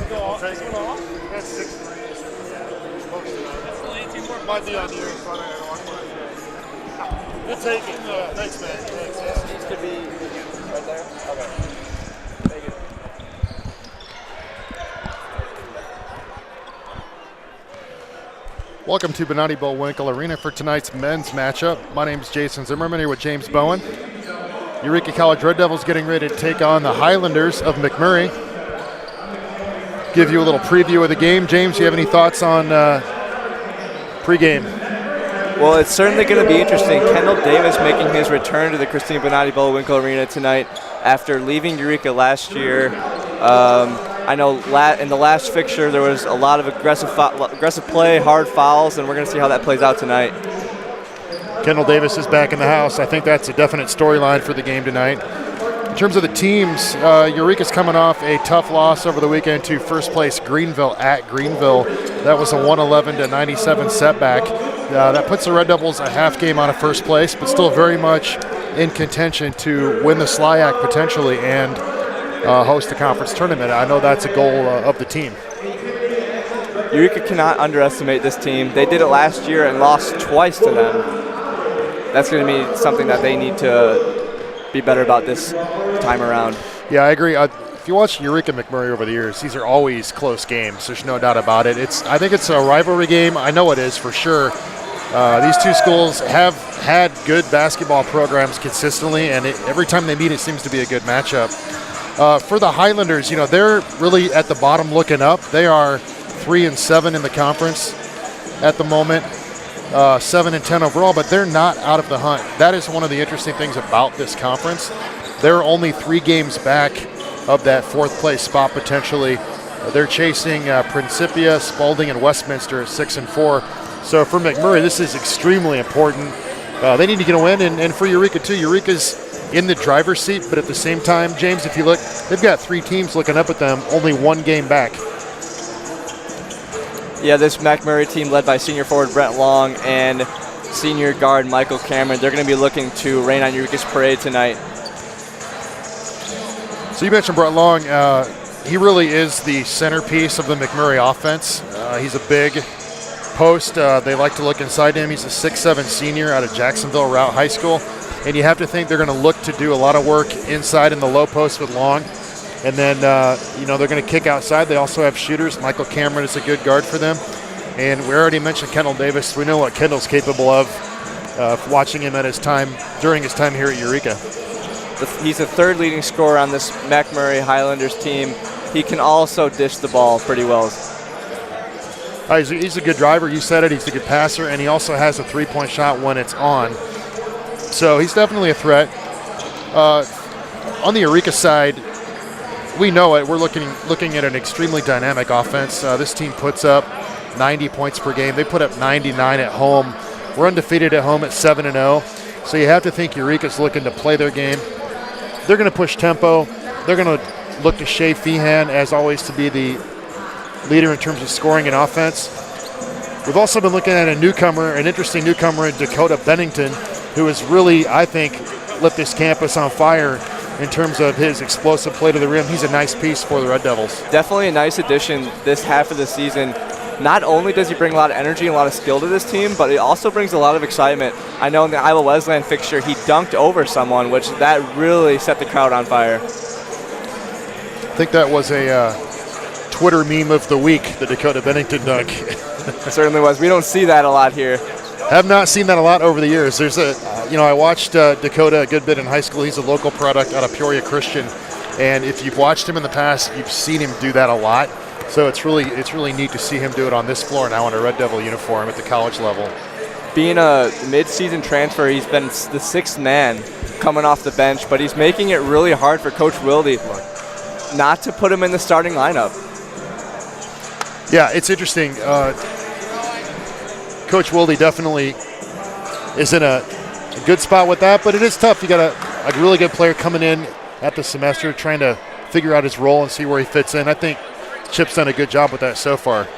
That's 6-3. Might be on you. Good taking. Thanks, man. Thanks. Needs to be right there. Okay. Thank you. Welcome to Bonatti Bullwinkle Arena for tonight's men's matchup. My name is Jason Zimmerman here with James Bowen. Eureka College Red Devils getting ready to take on the Highlanders of MacMurray. Give you a little preview of the game. James, do you have any thoughts on pregame? Well, it's certainly going to be interesting. Kendall Davis making his return to the Christine Bonatti Bullwinkle Arena tonight after leaving Eureka last year. I know in the last fixture there was a lot of aggressive play, hard fouls, and we're going to see how that plays out tonight. Kendall Davis is back in the house. I think that's a definite storyline for the game tonight. In terms of the teams, Eureka's coming off a tough loss over the weekend to first place Greenville at Greenville. That was a 111-97 setback. That puts the Red Devils a half game out of first place, but still very much in contention to win the SLIAC potentially and host a conference tournament. I know that's a goal of the team. Eureka cannot underestimate this team. They did it last year and lost twice to them. That's going to be something that they need to be better about this time around. Yeah, I agree. If you watch Eureka MacMurray over the years, these are always close games. There's no doubt about it. I think it's a rivalry game. I know it is for sure. These two schools have had good basketball programs consistently, and every time they meet, it seems to be a good matchup. For the Highlanders, they're really at the bottom looking up. They are 3-7 in the conference at the moment. 7-10 overall, but they're not out of the hunt. That is one of the interesting things about this conference. They're only 3 games back of that fourth place spot potentially. They're chasing Principia, Spalding, and Westminster at 6-4. So for MacMurray, this is extremely important. They need to get a win, and for Eureka too. Eureka's in the driver's seat, but at the same time, James, if you look, they've got 3 teams looking up at them, only 1 game back. Yeah, this MacMurray team led by senior forward Brent Long and senior guard Michael Cameron, they're going to be looking to rain on Eureka's parade tonight. So you mentioned Brent Long. He really is the centerpiece of the MacMurray offense. He's a big post. They like to look inside him. He's a 6'7" senior out of Jacksonville Route High School. And you have to think they're going to look to do a lot of work inside in the low post with Long. And then, they're going to kick outside. They also have shooters. Michael Cameron is a good guard for them. And we already mentioned Kendall Davis. We know what Kendall's capable of watching him during his time here at Eureka. He's the 3rd leading scorer on this MacMurray Highlanders team. He can also dish the ball pretty well. He's a good driver. You said it. He's a good passer. And he also has a 3-point shot when it's on. So he's definitely a threat. On the Eureka side, we know it. We're looking at an extremely dynamic offense. This team puts up 90 points per game. They put up 99 at home. We're undefeated at home at 7-0. So you have to think Eureka's looking to play their game. They're going to push tempo. They're going to look to Shea Feehan, as always, to be the leader in terms of scoring and offense. We've also been looking at an interesting newcomer in Dakota Bennington, who has really, I think, lit this campus on fire in terms of his explosive play to the rim. He's a nice piece for the Red Devils. Definitely a nice addition this half of the season. Not only does he bring a lot of energy and a lot of skill to this team, but it also brings a lot of excitement. I know in the Iowa Wesleyan fixture, he dunked over someone, which that really set the crowd on fire. I think that was a Twitter meme of the week, the Dakota Bennington dunk. It certainly was. We don't see that a lot here. Have not seen that a lot over the years. There's I watched Dakota a good bit in high school. He's a local product out of Peoria Christian, and if you've watched him in the past, you've seen him do that a lot. So it's really neat to see him do it on this floor now in a Red Devil uniform at the college level. Being a mid-season transfer, he's been the 6th man coming off the bench, but he's making it really hard for Coach Wilde not to put him in the starting lineup. Yeah, it's interesting. Coach Wilde definitely is in a good spot with that, but it is tough. You got a really good player coming in at the semester trying to figure out his role and see where he fits in. I think Chip's done a good job with that so far.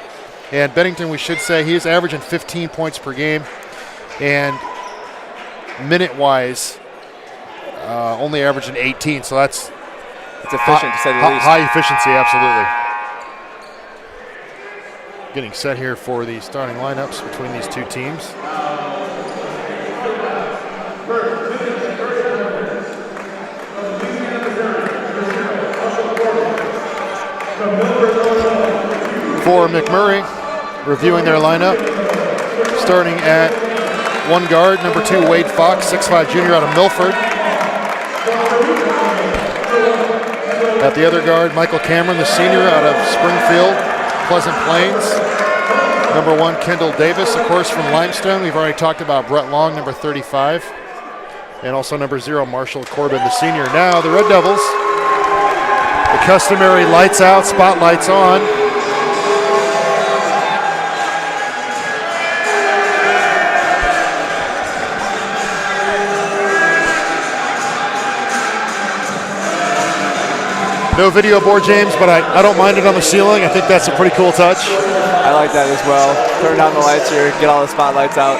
And Bennington, we should say, he is averaging 15 points per game. And minute-wise, only averaging 18. So that's efficient, to say the least. High efficiency, absolutely. getting set here for the starting lineups between these two teams. For MacMurray, reviewing their lineup, starting at one guard, number 2, Wade Fox, 6'5" junior out of Milford. At the other guard, Michael Cameron, the senior out of Springfield, Pleasant Plains. Number 1, Kendall Davis, of course, from Limestone. We've already talked about Brett Long, number 35. And also number 0, Marshall Corbin, the senior. Now the Red Devils, the customary lights out, spotlights on. No video board, James, but I don't mind it on the ceiling. I think that's a pretty cool touch. I like that as well. Turn down the lights here, get all the spotlights out.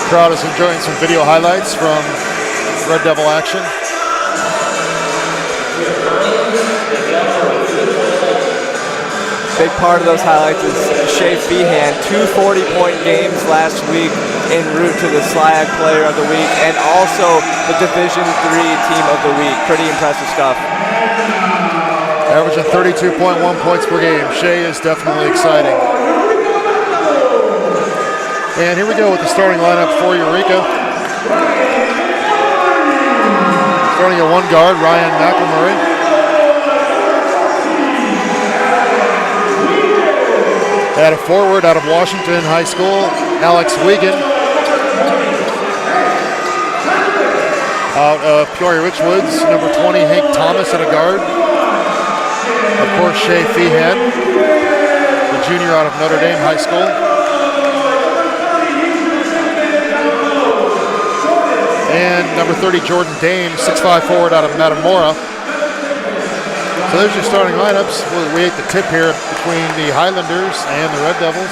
Crowd is enjoying some video highlights from Red Devil action. Big part of those highlights is Shea Feehan, 2 40-point games last week en route to the SLIAC Player of the Week and also the Division III Team of the Week. Pretty impressive stuff. Averaging 32.1 points per game. Shea is definitely exciting. And here we go with the starting lineup for Eureka. Starting at one guard, Ryan MacMurray. At a forward out of Washington High School, Alex Wiegand. Out of Peoria Richwoods, number 20, Hank Thomas at a guard. Of course, Shea Feehan, the junior out of Notre Dame High School. And number 30, Jordan Dame, 6'5" forward out of Metamora. So there's your starting lineups. We ate the tip here between the Highlanders and the Red Devils.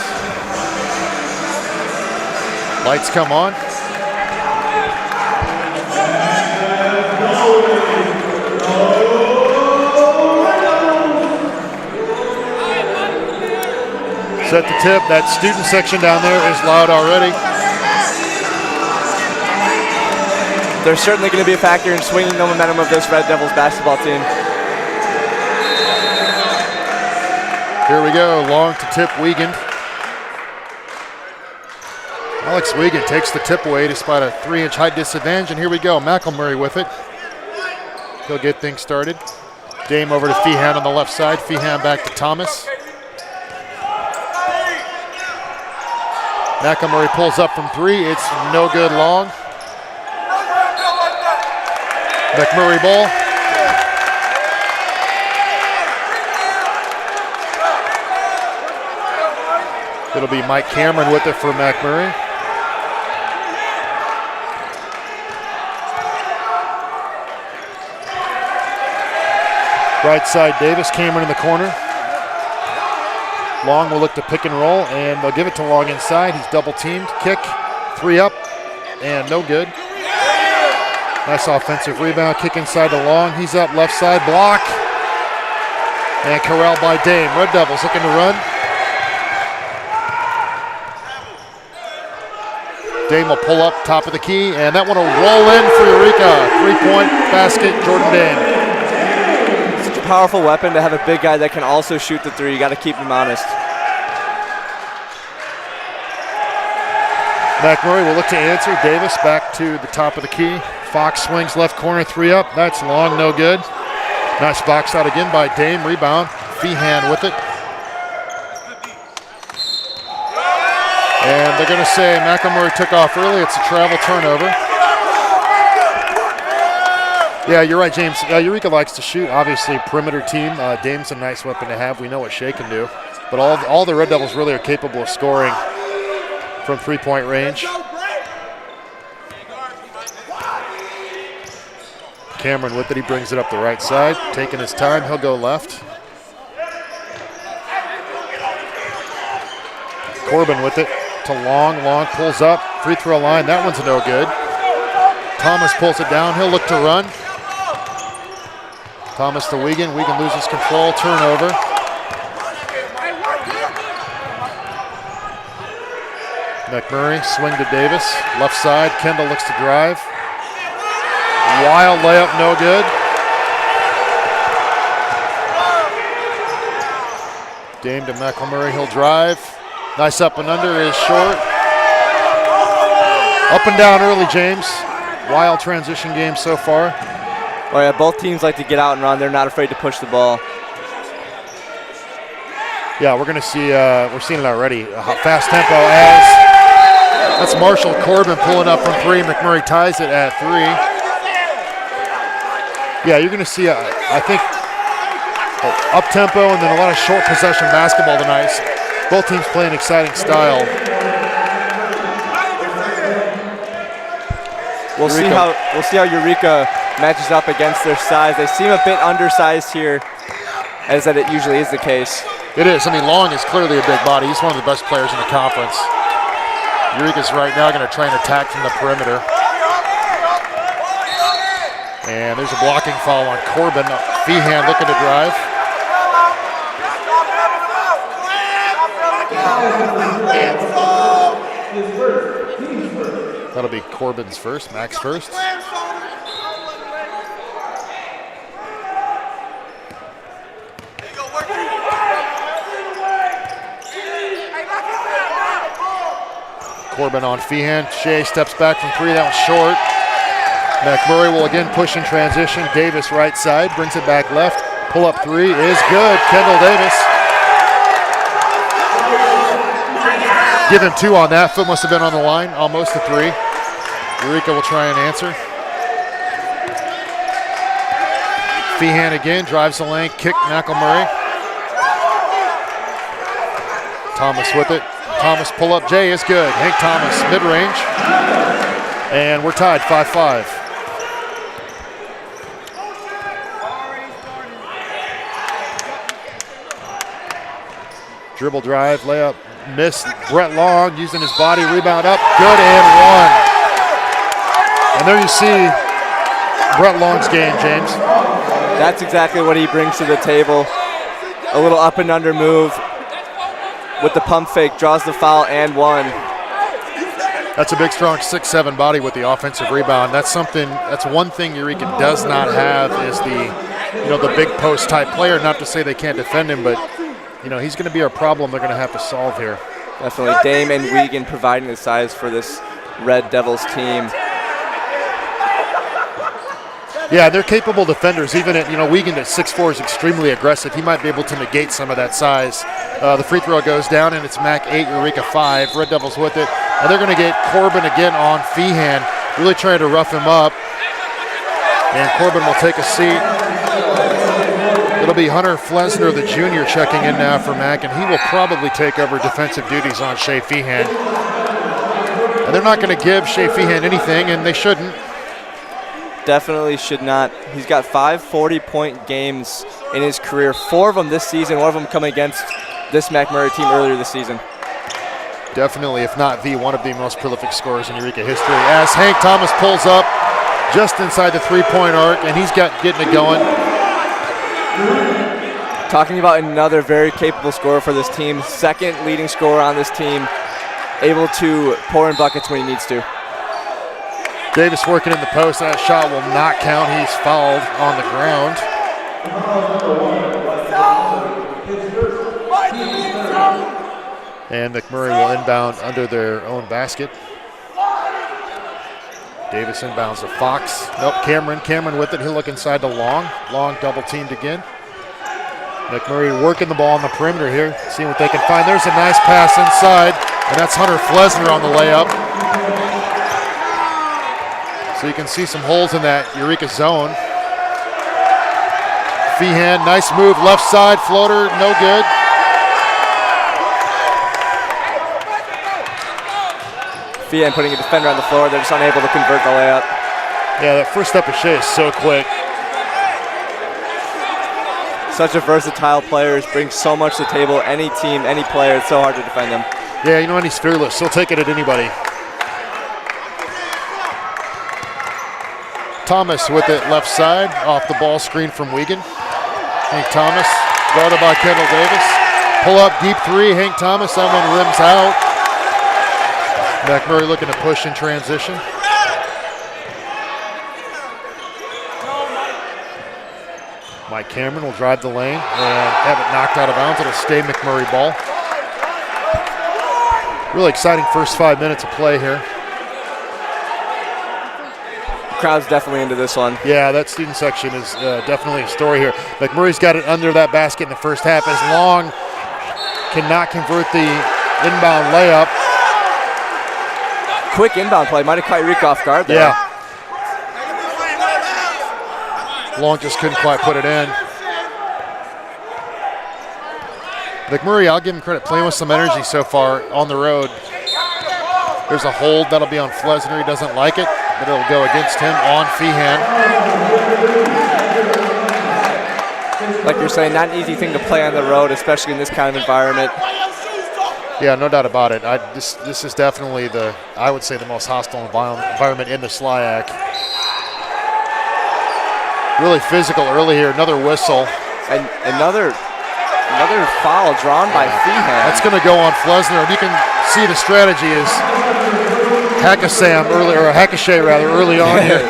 Lights come on. Set the tip. That student section down there is loud already. They're certainly going to be a factor in swinging the momentum of this Red Devils basketball team. Here we go, long to tip Wiegand. Alex Wiegand takes the tip away despite a 3-inch height disadvantage, and here we go, MacMurray with it. He'll get things started. Dame over to Feehan on the left side, Feehan back to Thomas. MacMurray pulls up from 3, it's no good long. MacMurray ball. It'll be Mike Cameron with it for MacMurray. Right side Davis, Cameron in the corner. Long will look to pick and roll, and they'll give it to Long inside. He's double teamed. Kick, 3 up, and no good. Nice offensive rebound, kick inside to Long. He's up left side, block. And corralled by Dame. Red Devils looking to run. Dame will pull up top of the key, and that one will roll in for Eureka. 3-point basket, Jordan Dame. Such a powerful weapon to have a big guy that can also shoot the 3. You got to keep him honest. MacMurray will look to answer. Davis back to the top of the key. Fox swings left corner, 3 up. That's long, no good. Nice box out again by Dame. Rebound. Feehan with it. And they're going to say MacMurray took off early. It's a travel turnover. Yeah, you're right, James. Eureka likes to shoot. Obviously, perimeter team. Dame's a nice weapon to have. We know what Shea can do. But all the Red Devils really are capable of scoring from 3-point range. Cameron with it. He brings it up the right side. Taking his time. He'll go left. Corbin with it to Long. Long pulls up. Free throw line. That one's no good. Thomas pulls it down. He'll look to run. Thomas to Wiegand. Wiegand loses control. Turnover. MacMurray, swing to Davis. Left side. Kendall looks to drive. Wild layup, no good. Dame to MacMurray. He'll drive. Nice up and under is short. Up and down early, James. Wild transition game so far. Oh yeah, both teams like to get out and run. They're not afraid to push the ball. Yeah, we're gonna see. We're seeing it already. A fast tempo as that's Marshall Corbin pulling up from 3. MacMurray ties it at 3. Yeah, you're gonna see. I think up tempo and then a lot of short possession basketball tonight. Both teams playing exciting style. We'll see how Eureka matches up against their size. They seem a bit undersized here, as that it usually is the case. It is. I mean, Long is clearly a big body. He's one of the best players in the conference. Eureka's right now going to try and attack from the perimeter. And there's a blocking foul on Corbin. Feehan looking to drive. That'll be Corbin's first, Mac's first. Corbin on Feehan. Shea steps back from 3. That was short. MacMurray will again push in transition. Davis right side, brings it back left. Pull up 3 is good. Kendall Davis. Give him 2 on that. Foot must have been on the line. Almost a 3. Eureka will try and answer. Feehan again, drives the lane, kick MacMurray. Thomas with it. Thomas pull up J is good. Hank Thomas mid-range. And we're tied 5-5. Dribble drive, layup, miss. Brett Long using his body, rebound up, good and 1. And there you see Brett Long's game, James. That's exactly what he brings to the table. A little up and under move with the pump fake, draws the foul and 1. That's a big, strong 6'7" body with the offensive rebound. That's one thing Eureka does not have is the big post type player. Not to say they can't defend him, but he's going to be a problem they're going to have to solve here. Definitely Dame and Wiegand providing the size for this Red Devils team. Yeah, they're capable defenders. Even at, Wiegand at 6'4" is extremely aggressive. He might be able to negate some of that size. The free throw goes down, and it's Mac 8, Eureka 5. Red Devils with it. And they're going to get Corbin again on Feehan, really trying to rough him up. And Corbin will take a seat. It'll be Hunter Flesner, the junior, checking in now for Mac, and he will probably take over defensive duties on Shea Feehan. And they're not going to give Shea Feehan anything, and they shouldn't. Definitely should not. He's got 5 40-point games in his career, 4 of them this season, 1 of them coming against this MacMurray team earlier this season. Definitely, if not one of the most prolific scorers in Eureka history. As Hank Thomas pulls up just inside the 3-point arc, and he's getting it going. Talking about another very capable scorer for this team, second leading scorer on this team, able to pour in buckets when he needs to. Davis working in the post. That shot will not count. He's fouled on the ground. And MacMurray will inbound under their own basket. Davis inbounds to Fox. Nope, Cameron with it. He'll look inside to Long. Long double teamed again. MacMurray working the ball on the perimeter here, seeing what they can find. There's a nice pass inside, and that's Hunter Flesner on the layup. So you can see some holes in that Eureka zone. Feehan, nice move, left side, floater, no good. Feehan putting a defender on the floor. They're just unable to convert the layup. Yeah, that first step of Shea is so quick. Such a versatile player, brings so much to the table. Any team, any player, it's so hard to defend him. Yeah, you know, and he's fearless. He'll take it at anybody. Thomas with it left side, off the ball screen from Wiegand. Hank Thomas, guarded by Kendall Davis. Pull up, deep three, Hank Thomas, that one rims out. MacMurray looking to push in transition. Mike Cameron will drive the lane and have it knocked out of bounds. It'll stay MacMurray ball. Really exciting first 5 minutes of play here. Crowd's definitely into this one. Yeah, that student section is definitely a story here. MacMurray's got it under that basket in the first half as Long cannot convert the inbound layup. Quick inbound play, might have caught Eureka off guard there. Yeah. Long just couldn't quite put it in. MacMurray, I'll give him credit, playing with some energy so far on the road. There's a hold that'll be on Flesner. He doesn't like it, but it'll go against him on Feehan. Like you're saying, not an easy thing to play on the road, especially in this kind of environment. Yeah, no doubt about it. This is definitely I would say the most hostile environment in the SLIAC. Really physical early here. Another whistle. And another foul drawn by Feehan. That's going to go on Flesner, and you can see the strategy is Hackashay early on here.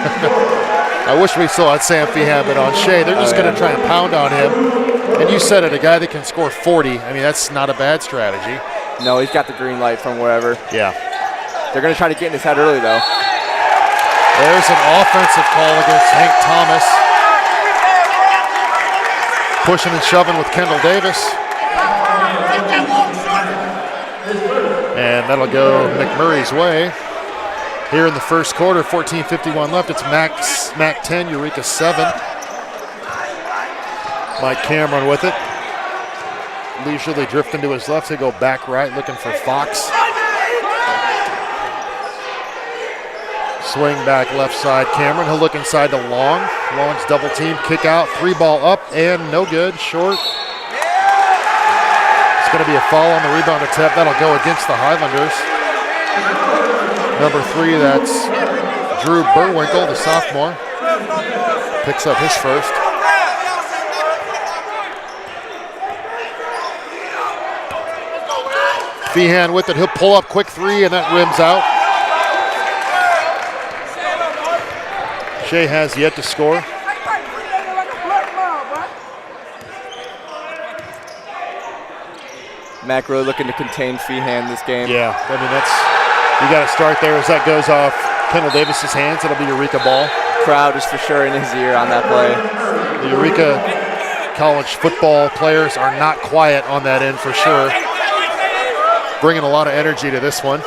I wish we still had Sam Feehan, but on Shea, they're just going to try and pound on him. And you said it, a guy that can score 40. I mean, that's not a bad strategy. No, he's got the green light from wherever. Yeah. They're going to try to get in his head early, though. There's an offensive call against Hank Thomas. Pushing and shoving with Kendall Davis. And that'll go MacMurray's way. Here in the first quarter, 14:51 left. It's Mac 10, Eureka 7. Mike Cameron with it. Leisurely drifting to his left. They go back right, looking for Fox. Swing back left side, Cameron. He'll look inside to Long. Long's double team, kick out, 3-ball up, and no good, short. It's going to be a foul on the rebound attempt. That'll go against the Highlanders. Number 3, that's Drew Burwinkle, the sophomore. Picks up his first. Feehan with it, he'll pull up, quick 3, and that rims out. Shea has yet to score. Mac really looking to contain Feehan this game. Yeah, I mean, you got to start there as that goes off Kendall Davis's hands. It'll be Eureka ball. Crowd is for sure in his ear on that play. The Eureka college football players are not quiet on that end for sure. Bringing a lot of energy to this one.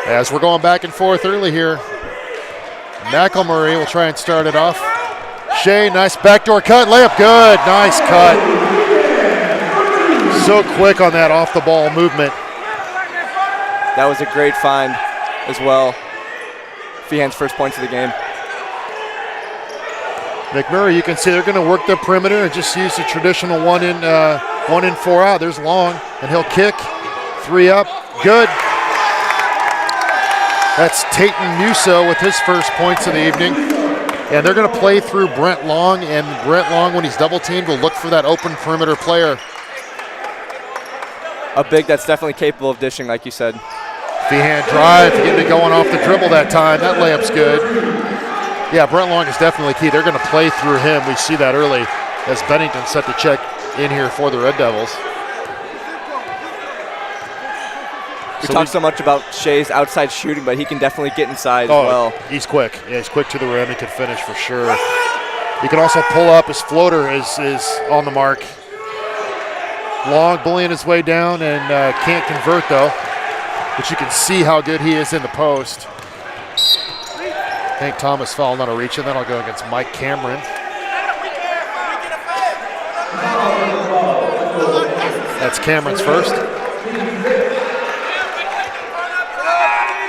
As we're going back and forth early here, McElmurray will try and start it off. Shea, nice backdoor cut, layup good, nice cut. So quick on that off the ball movement. That was a great find as well. Feehan's first points of the game. MacMurray, you can see they're going to work the perimeter and just use the traditional 1 in, 4 out. There's Long, and he'll kick, 3 up, good. That's Tayton Musso with his first points of the evening. And they're going to play through Brent Long, and Brent Long, when he's double-teamed, will look for that open perimeter player. A big that's definitely capable of dishing, like you said. Feehan drive, getting it going off the dribble that time. That layup's good. Yeah, Brent Long is definitely key. They're going to play through him. We see that early as Bennington set to check in here for the Red Devils. We talk so much about Shea's outside shooting, but he can definitely get inside as well. He's quick. Yeah, he's quick to the rim. He can finish for sure. He can also pull up. His floater is on the mark. Long bullying his way down and can't convert though. But you can see how good he is in the post. Hank Thomas foul, not a reach, and then I'll go against Mike Cameron. That's Cameron's first.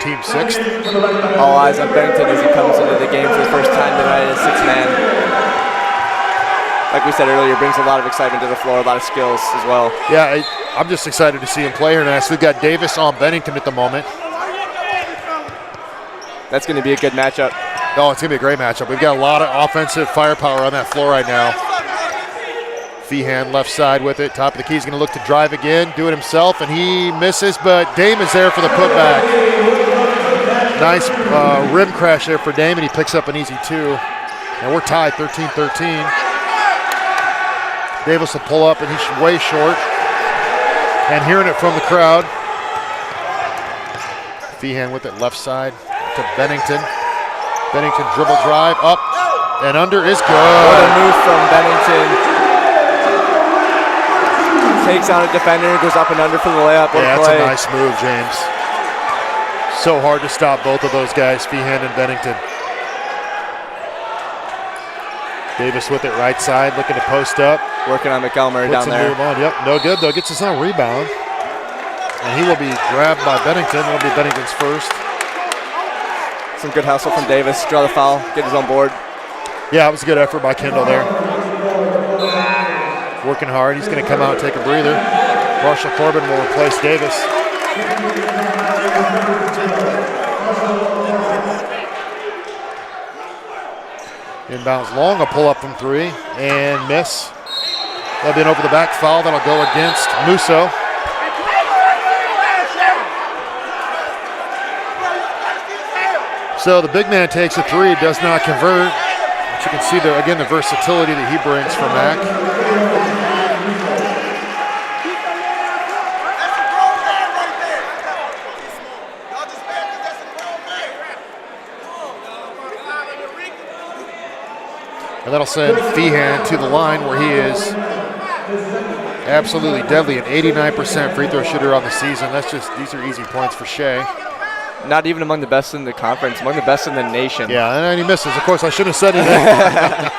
Team team 6th. All eyes on Bennington as he comes into the game for the first time tonight as 6-man. Like we said earlier, brings a lot of excitement to the floor, a lot of skills as well. Yeah, I'm just excited to see him play here tonight. So we've got Davis on Bennington at the moment. That's going to be a good matchup. Oh, it's going to be a great matchup. We've got a lot of offensive firepower on that floor right now. Feehan left side with it. Top of the key. He's going to look to drive again, do it himself, and he misses, but Dame is there for the putback. Nice rim crash there for Dame, and he picks up an easy 2. And we're tied 13-13. Davis will pull up, and he's way short. And hearing it from the crowd. Feehan with it left side to Bennington. Bennington dribble drive, up and under is good. What a move from Bennington. Takes on a defender, goes up and under for the layup. Yeah, that's a nice move, James. So hard to stop both of those guys, Feehan and Bennington. Davis with it right side, looking to post up. Working on MacMurray down there. Move on. Yep, no good though. Gets his own rebound. And he will be grabbed by Bennington. It'll be Bennington's first. Some good hustle from Davis. Draw the foul, get his own board. Yeah, it was a good effort by Kendall there. Working hard. He's going to come out and take a breather. Marshall Corbin will replace Davis. Inbounds long, a pull up from 3 and miss. That'll be an over the back foul that'll go against Musso. So the big man takes a 3, does not convert. But you can see again the versatility that he brings for Mac. And that'll send Feehan to the line where he is absolutely deadly, an 89% free throw shooter on the season. These are easy points for Shea. Not even among the best in the conference, among the best in the nation. Yeah, and he misses. Of course, I should have said anything.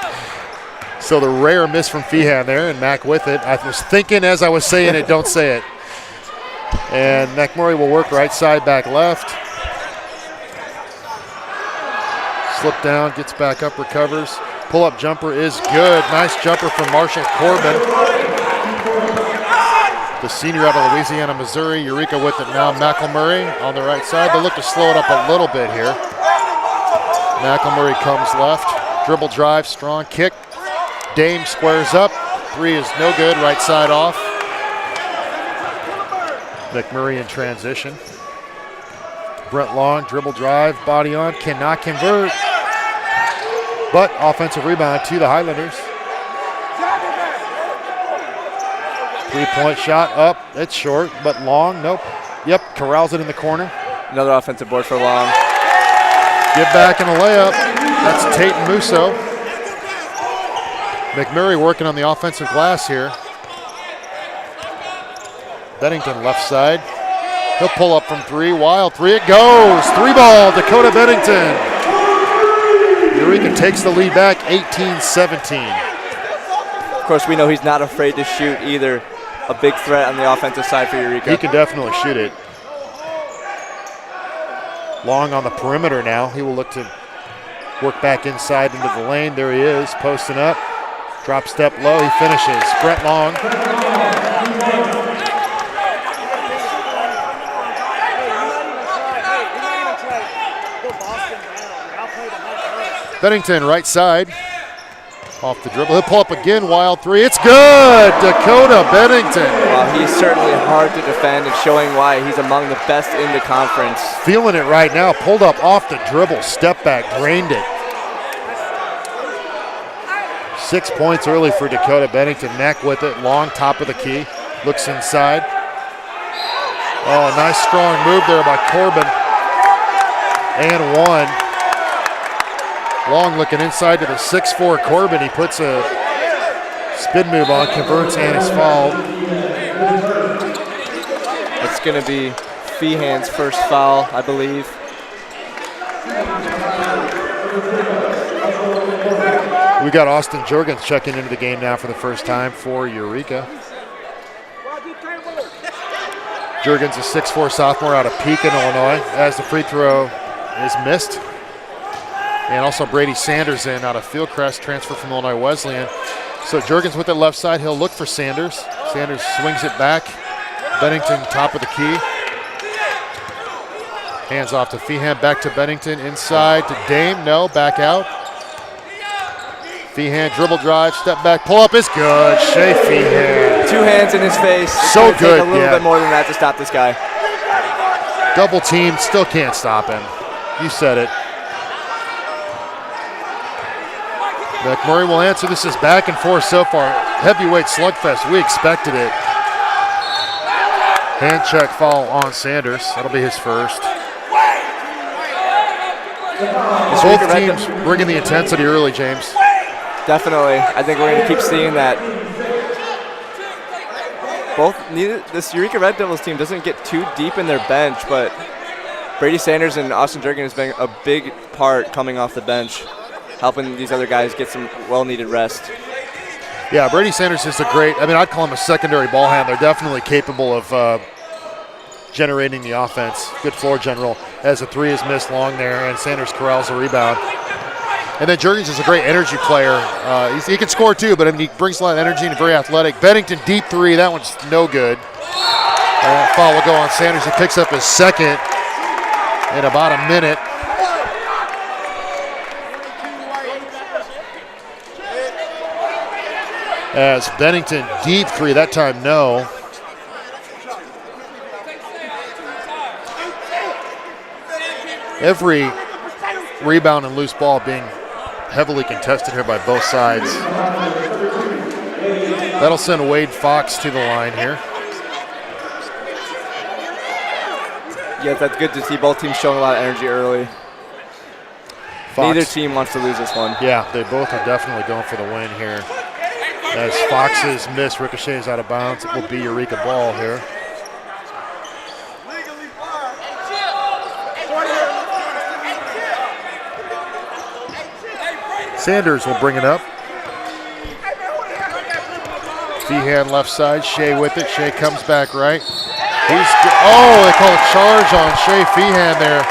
So the rare miss from Feehan there, and Mac with it. I was thinking as I was saying it, don't say it. And MacMurray will work right side, back left. Slip down, gets back up, recovers. Pull-up jumper is good. Nice jumper from Marshall Corbin. The senior out of Louisiana, Missouri. Eureka with it now. MacMurray on the right side. They look to slow it up a little bit here. MacMurray comes left. Dribble drive, strong kick. Dame squares up. 3 is no good. Right side off. MacMurray in transition. Brent Long, dribble drive, body on, cannot convert. But offensive rebound to the Highlanders. 3-point shot up. It's short, but Long, nope. Yep, corrals it in the corner. Another offensive board for Long. Get back in the layup. That's Tate and Musso. MacMurray working on the offensive glass here. Bennington left side. He'll pull up from 3. Wild 3. It goes. 3-ball. Dakota Bennington. Eureka takes the lead back 18-17. Of course, we know he's not afraid to shoot either. A big threat on the offensive side for Eureka. He can definitely shoot it. Long on the perimeter now. He will look to work back inside into the lane. There he is, posting up. Drop step low, he finishes. Brent Long. Bennington right side. Off the dribble. He'll pull up again. Wild 3. It's good. Dakota Bennington. Wow, he's certainly hard to defend and showing why he's among the best in the conference. Feeling it right now. Pulled up off the dribble. Step back. Drained it. 6 points early for Dakota Bennington. Mac with it. Long top of the key. Looks inside. Oh, nice strong move there by Corbin. And 1. Long looking inside to the 6'4 Corbin. He puts a spin move on, converts, and is fouled. It's going to be Feehan's first foul, I believe. We got Austin Jorgens checking into the game now for the first time for Eureka. Juergens, a 6'4 sophomore out of Pekin, Illinois, as the free throw is missed. And also Brady Sanders in out of Fieldcrest, transfer from Illinois Wesleyan. So Juergens with it left side, he'll look for Sanders. Sanders swings it back. Bennington top of the key. Hands off to Feehan, back to Bennington, inside to Dame, no, back out. Feehan, dribble drive, step back, pull up is good. Shea Feehan. 2 hands in his face. It's So gonna good, take a little yeah. bit more than that to stop this guy. Double team, still can't stop him. You said it. MacMurray will answer. This is back and forth so far. Heavyweight slugfest. We expected it. Hand check foul on Sanders. That'll be his first. Both teams bringing the intensity early, James. Definitely. I think we're going to keep seeing that. This Eureka Red Devils team doesn't get too deep in their bench, but Brady Sanders and Austin Juergens has been a big part coming off the bench, helping these other guys get some well-needed rest. Yeah, Brady Sanders is I'd call him a secondary ball handler, definitely capable of generating the offense. Good floor general, as a 3 is missed long there, and Sanders corrals a rebound. And then Juergens is a great energy player. He can score too, but he brings a lot of energy and very athletic. Bennington, deep 3, that one's no good. Foul will go on Sanders. He picks up his second in about a minute. As Bennington, deep 3, that time no. Every rebound and loose ball being heavily contested here by both sides. That'll send Wade Fox to the line here. Yeah, that's good to see both teams showing a lot of energy early. Fox. Neither team wants to lose this one. Yeah, they both are definitely going for the win here. As Fox's miss ricochets out of bounds, it will be Eureka ball here. Sanders will bring it up. Feehan left side, Shea with it. Shea comes back right. They call a charge on Shea Feehan there.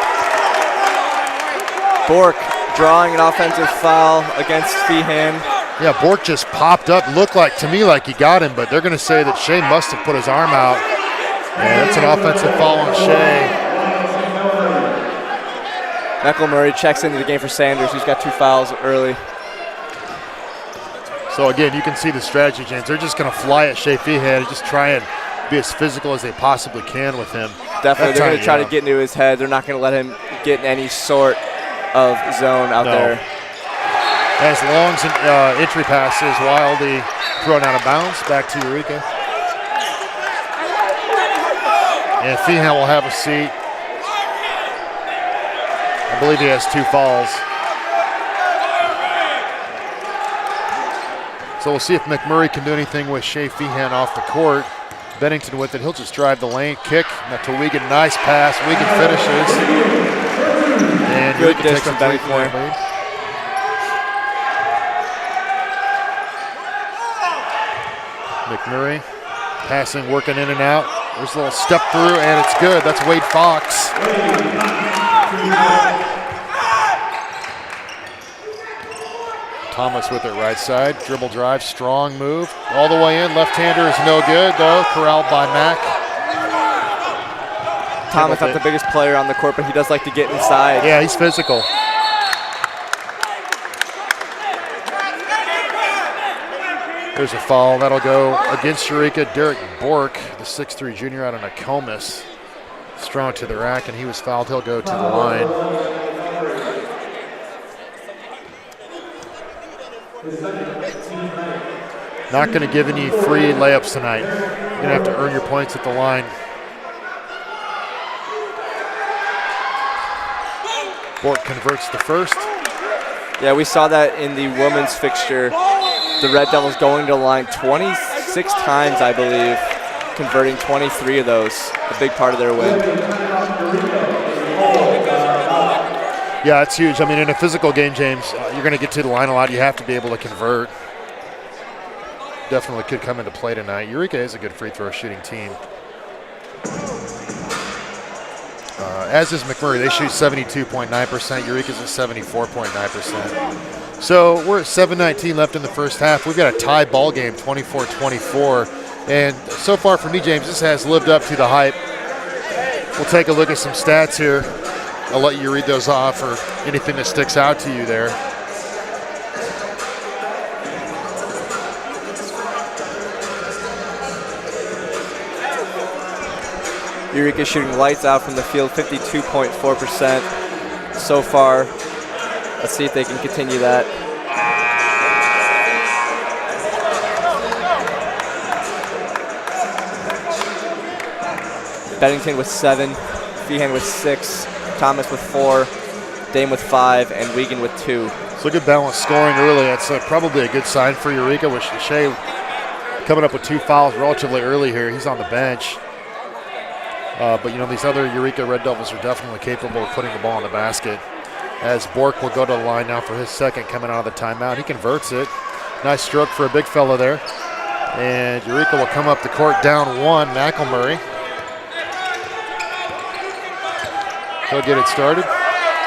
Bork drawing an offensive foul against Feehan. Yeah, Bork just popped up. Looked to me like he got him, but they're going to say that Shea must have put his arm out. And that's an offensive foul on Shea. MacMurray checks into the game for Sanders, who's got 2 fouls early. So again, you can see the strategy, James. They're just going to fly at Shea Feehan and just try and be as physical as they possibly can with him. Definitely, they're going to try to get into his head. They're not going to let him get in any sort of zone out there. As Long's entry pass is wildly thrown out of bounds, back to Eureka. And Feehan will have a seat. I believe he has 2 fouls. So we'll see if MacMurray can do anything with Shea Feehan off the court. Bennington with it. He'll just drive the lane, kick. Now to Wiegand, nice pass. Wiegand finishes. And good Eureka dish takes a from Bennington 3-point there. lead. MacMurray passing, working in and out. There's a little step through, and it's good. That's Wade Fox. Thomas with it right side. Dribble drive, strong move. All the way in. Left-hander is no good, though. Corralled by Mac. Thomas not the biggest player on the court, but he does like to get inside. Yeah, he's physical. There's a foul. That'll go against Eureka. Derek Bork, the 6'3 junior out of Nokomis. Strong to the rack, and he was fouled. He'll go to the line. Not going to give any free layups tonight. You're going to have to earn your points at the line. Bork converts the first. Yeah, we saw that in the women's fixture. The Red Devils going to the line 26 times, I believe, converting 23 of those. A big part of their win. Yeah, it's huge. I mean, in a physical game, James, you're going to get to the line a lot. You have to be able to convert. Definitely could come into play tonight. Eureka is a good free throw shooting team. as is MacMurray. They shoot 72.9%. Eureka's at 74.9%. So we're at 7:19 left in the first half. We've got a tie ball game, 24-24. And so far for me, James, this has lived up to the hype. We'll take a look at some stats here. I'll let you read those off or anything that sticks out to you there. Eureka shooting lights out from the field, 52.4% so far. Let's see if they can continue that. Bennington with 7, Feehan with 6, Thomas with 4, Dame with 5, and Wiegand with 2. So good balanced scoring early. That's probably a good sign for Eureka, with Shea coming up with 2 fouls relatively early here. He's on the bench. But, you know, these other Eureka Red Devils are definitely capable of putting the ball in the basket. As Bork will go to the line now for his second coming out of the timeout. He converts it. Nice stroke for a big fella there. And Eureka will come up the court down 1, MacMurray. He'll get it started.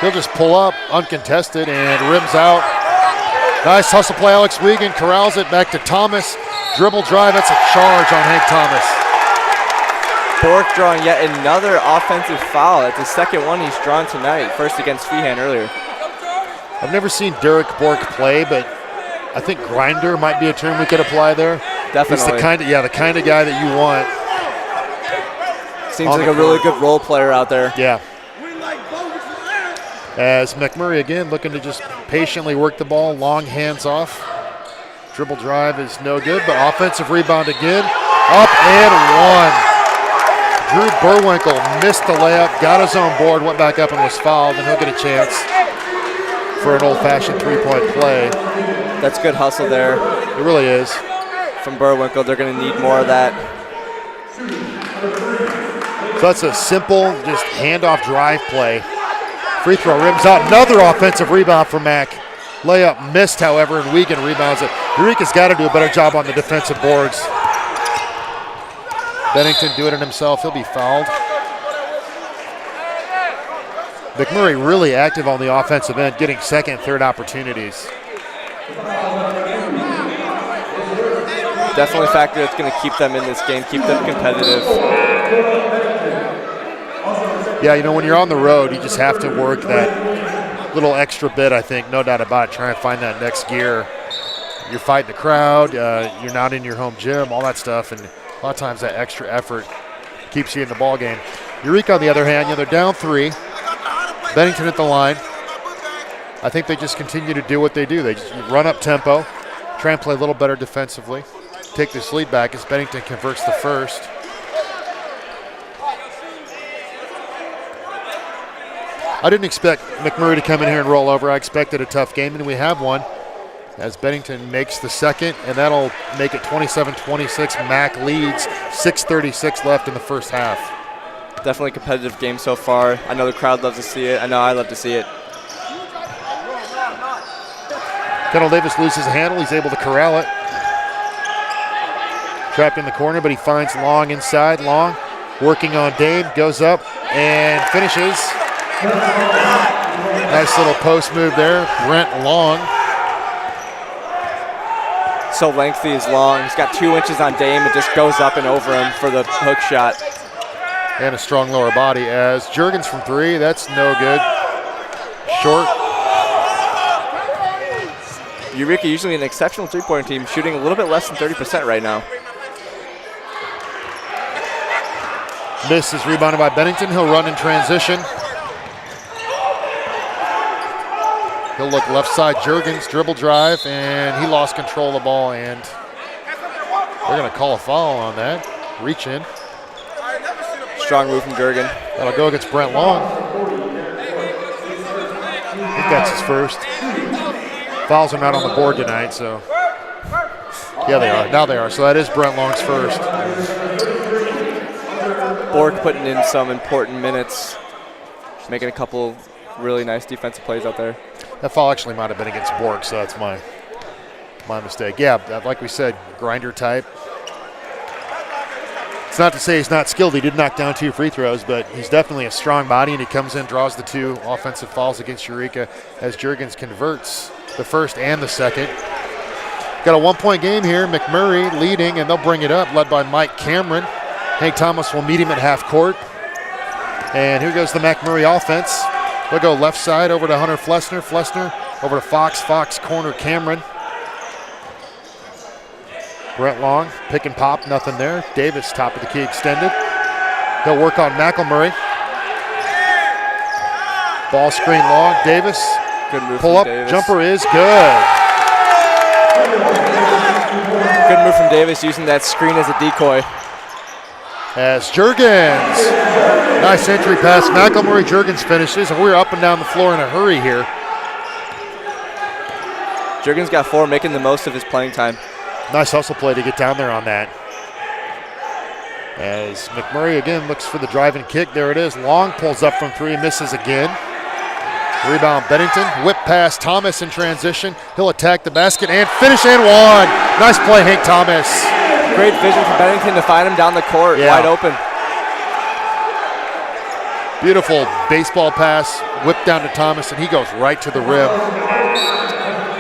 He'll just pull up uncontested and rims out. Nice hustle play, Alex Wiegand corrals it back to Thomas. Dribble drive, that's a charge on Hank Thomas. Bork drawing yet another offensive foul. It's the second one he's drawn tonight. First against Feehan earlier. I've never seen Derek Bork play, but I think grinder might be a term we could apply there. Definitely. He's the kind of guy that you want. Seems like a really good role player out there. Yeah. As MacMurray again looking to just patiently work the ball, long hands off. Dribble drive is no good, but offensive rebound again. Up and 1. Drew Burwinkle missed the layup, got his own board, went back up and was fouled, and he'll get a chance for an old-fashioned three-point play. That's good hustle there. It really is. From Burwinkle, they're going to need more of that. So that's a simple, just handoff drive play. Free throw rims out. Another offensive rebound for Mac. Layup missed, however, and Wiegand rebounds it. Eureka's got to do a better job on the defensive boards. Bennington doing it himself. He'll be fouled. MacMurray really active on the offensive end, getting second, third opportunities. Definitely a factor that's going to keep them in this game, keep them competitive. Yeah, you know, when you're on the road, you just have to work that little extra bit, I think, no doubt about it, trying to find that next gear. You're fighting the crowd, you're not in your home gym, all that stuff, and a lot of times that extra effort keeps you in the ball game. Eureka, on the other hand, you know, they're down 3. Bennington at the line. I think they just continue to do what they do. They just run up tempo, try and play a little better defensively, take this lead back as Bennington converts the first. I didn't expect MacMurray to come in here and roll over. I expected a tough game, and we have one as Bennington makes the second, and that'll make it 27-26. Mac leads, 6:36 left in the first half. Definitely a competitive game so far. I know the crowd loves to see it. I know I love to see it. Kendall Davis loses a handle. He's able to corral it. Trapped in the corner, but he finds Long inside. Long working on Dame, goes up and finishes. Nice little post move there. Brent Long. So lengthy is Long. He's got 2 inches on Dame. It just goes up and over him for the hook shot. And a strong lower body as Juergens from 3. That's no good. Short. Eureka usually an exceptional three-point team, shooting a little bit less than 30% right now. Miss is rebounded by Bennington. He'll run in transition. He'll look left side. Juergens dribble drive, and he lost control of the ball, and they're going to call a foul on that. Reach in. Strong move from Juergen. That'll go against Brent Long. I think that's his first. Fouls are not on the board tonight, so. Yeah, they are. Now they are. So that is Brent Long's first. Bork putting in some important minutes, making a couple really nice defensive plays out there. That foul actually might have been against Bork, so that's my mistake. Yeah, like we said, grinder type. It's not to say he's not skilled. He did knock down 2 free throws, but he's definitely a strong body, and he comes in, draws the 2 offensive fouls against Eureka as Juergens converts the first and the second. Got a 1-point game here. MacMurray leading, and they'll bring it up, led by Mike Cameron. Hank Thomas will meet him at half court. And here goes the MacMurray offense. They'll go left side over to Hunter Flessner. Flessner over to Fox. Fox corner Cameron. Brent Long, pick and pop, nothing there. Davis, top of the key extended. He'll work on MacMurray. Ball screen Long. Davis. Good move Pull from up. Davis. Jumper is good. Good move from Davis using that screen as a decoy. As Juergens. Nice entry pass. MacMurray Juergens finishes, and we're up and down the floor in a hurry here. Juergens got 4, making the most of his playing time. Nice hustle play to get down there on that. As MacMurray again looks for the drive and kick. There it is. Long pulls up from 3, misses again. Rebound Bennington. Whip pass Thomas in transition. He'll attack the basket and finish and 1. Nice play, Hank Thomas. Great vision for Bennington to find him down the court, wide open. Beautiful baseball pass. Whip down to Thomas, and he goes right to the rim.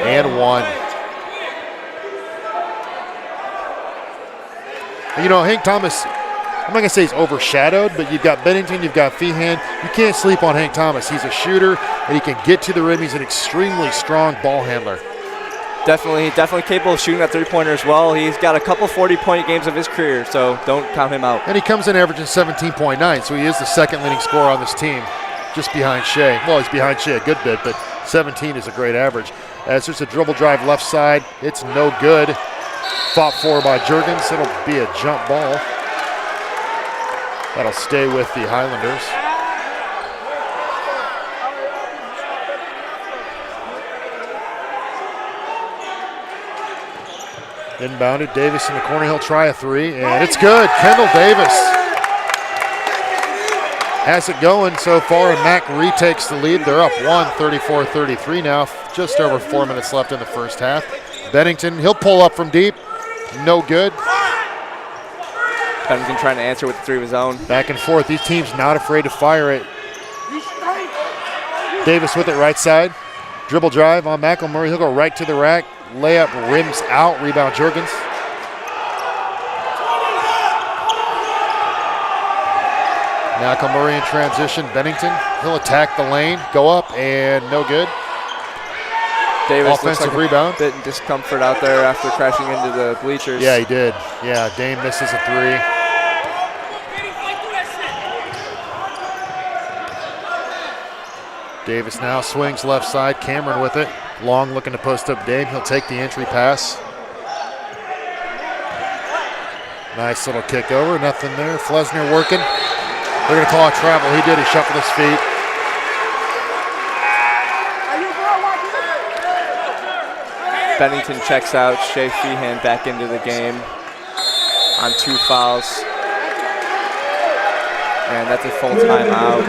And 1. You know, Hank Thomas, I'm not going to say he's overshadowed, but you've got Bennington, you've got Feehan. You can't sleep on Hank Thomas. He's a shooter, and he can get to the rim. He's an extremely strong ball handler. Definitely capable of shooting that 3-pointer as well. He's got a couple 40-point games of his career, so don't count him out. And he comes in averaging 17.9, so he is the second leading scorer on this team, just behind Shea. Well, he's behind Shea a good bit, but 17 is a great average. As there's a dribble drive left side, it's no good. Fought for by Juergens. It'll be a jump ball. That'll stay with the Highlanders. Inbounded. Davis in the corner. He'll try a 3, and it's good. Kendall Davis has it going so far, and Mac retakes the lead. They're up 1, 34-33 now. Just over 4 minutes left in the first half. Bennington, he'll pull up from deep. No good. Bennington trying to answer with the 3 of his own. Back and forth. These teams not afraid to fire it. Davis with it right side. Dribble drive on MacMurray. He'll go right to the rack. Layup rims out. Rebound Juergens. MacMurray in transition. Bennington. He'll attack the lane. Go up and no good. Davis offensive looks like rebound. A bit in discomfort out there after crashing into the bleachers. Yeah, he did. Yeah, Dame misses a 3. Davis now swings left side. Cameron with it. Long looking to post up Dame. He'll take the entry pass. Nice little kick over. Nothing there. Flessner working. They're going to call a travel. He did. He shuffled his feet. Bennington checks out. Shea Feehan back into the game on 2 fouls. And that's a full timeout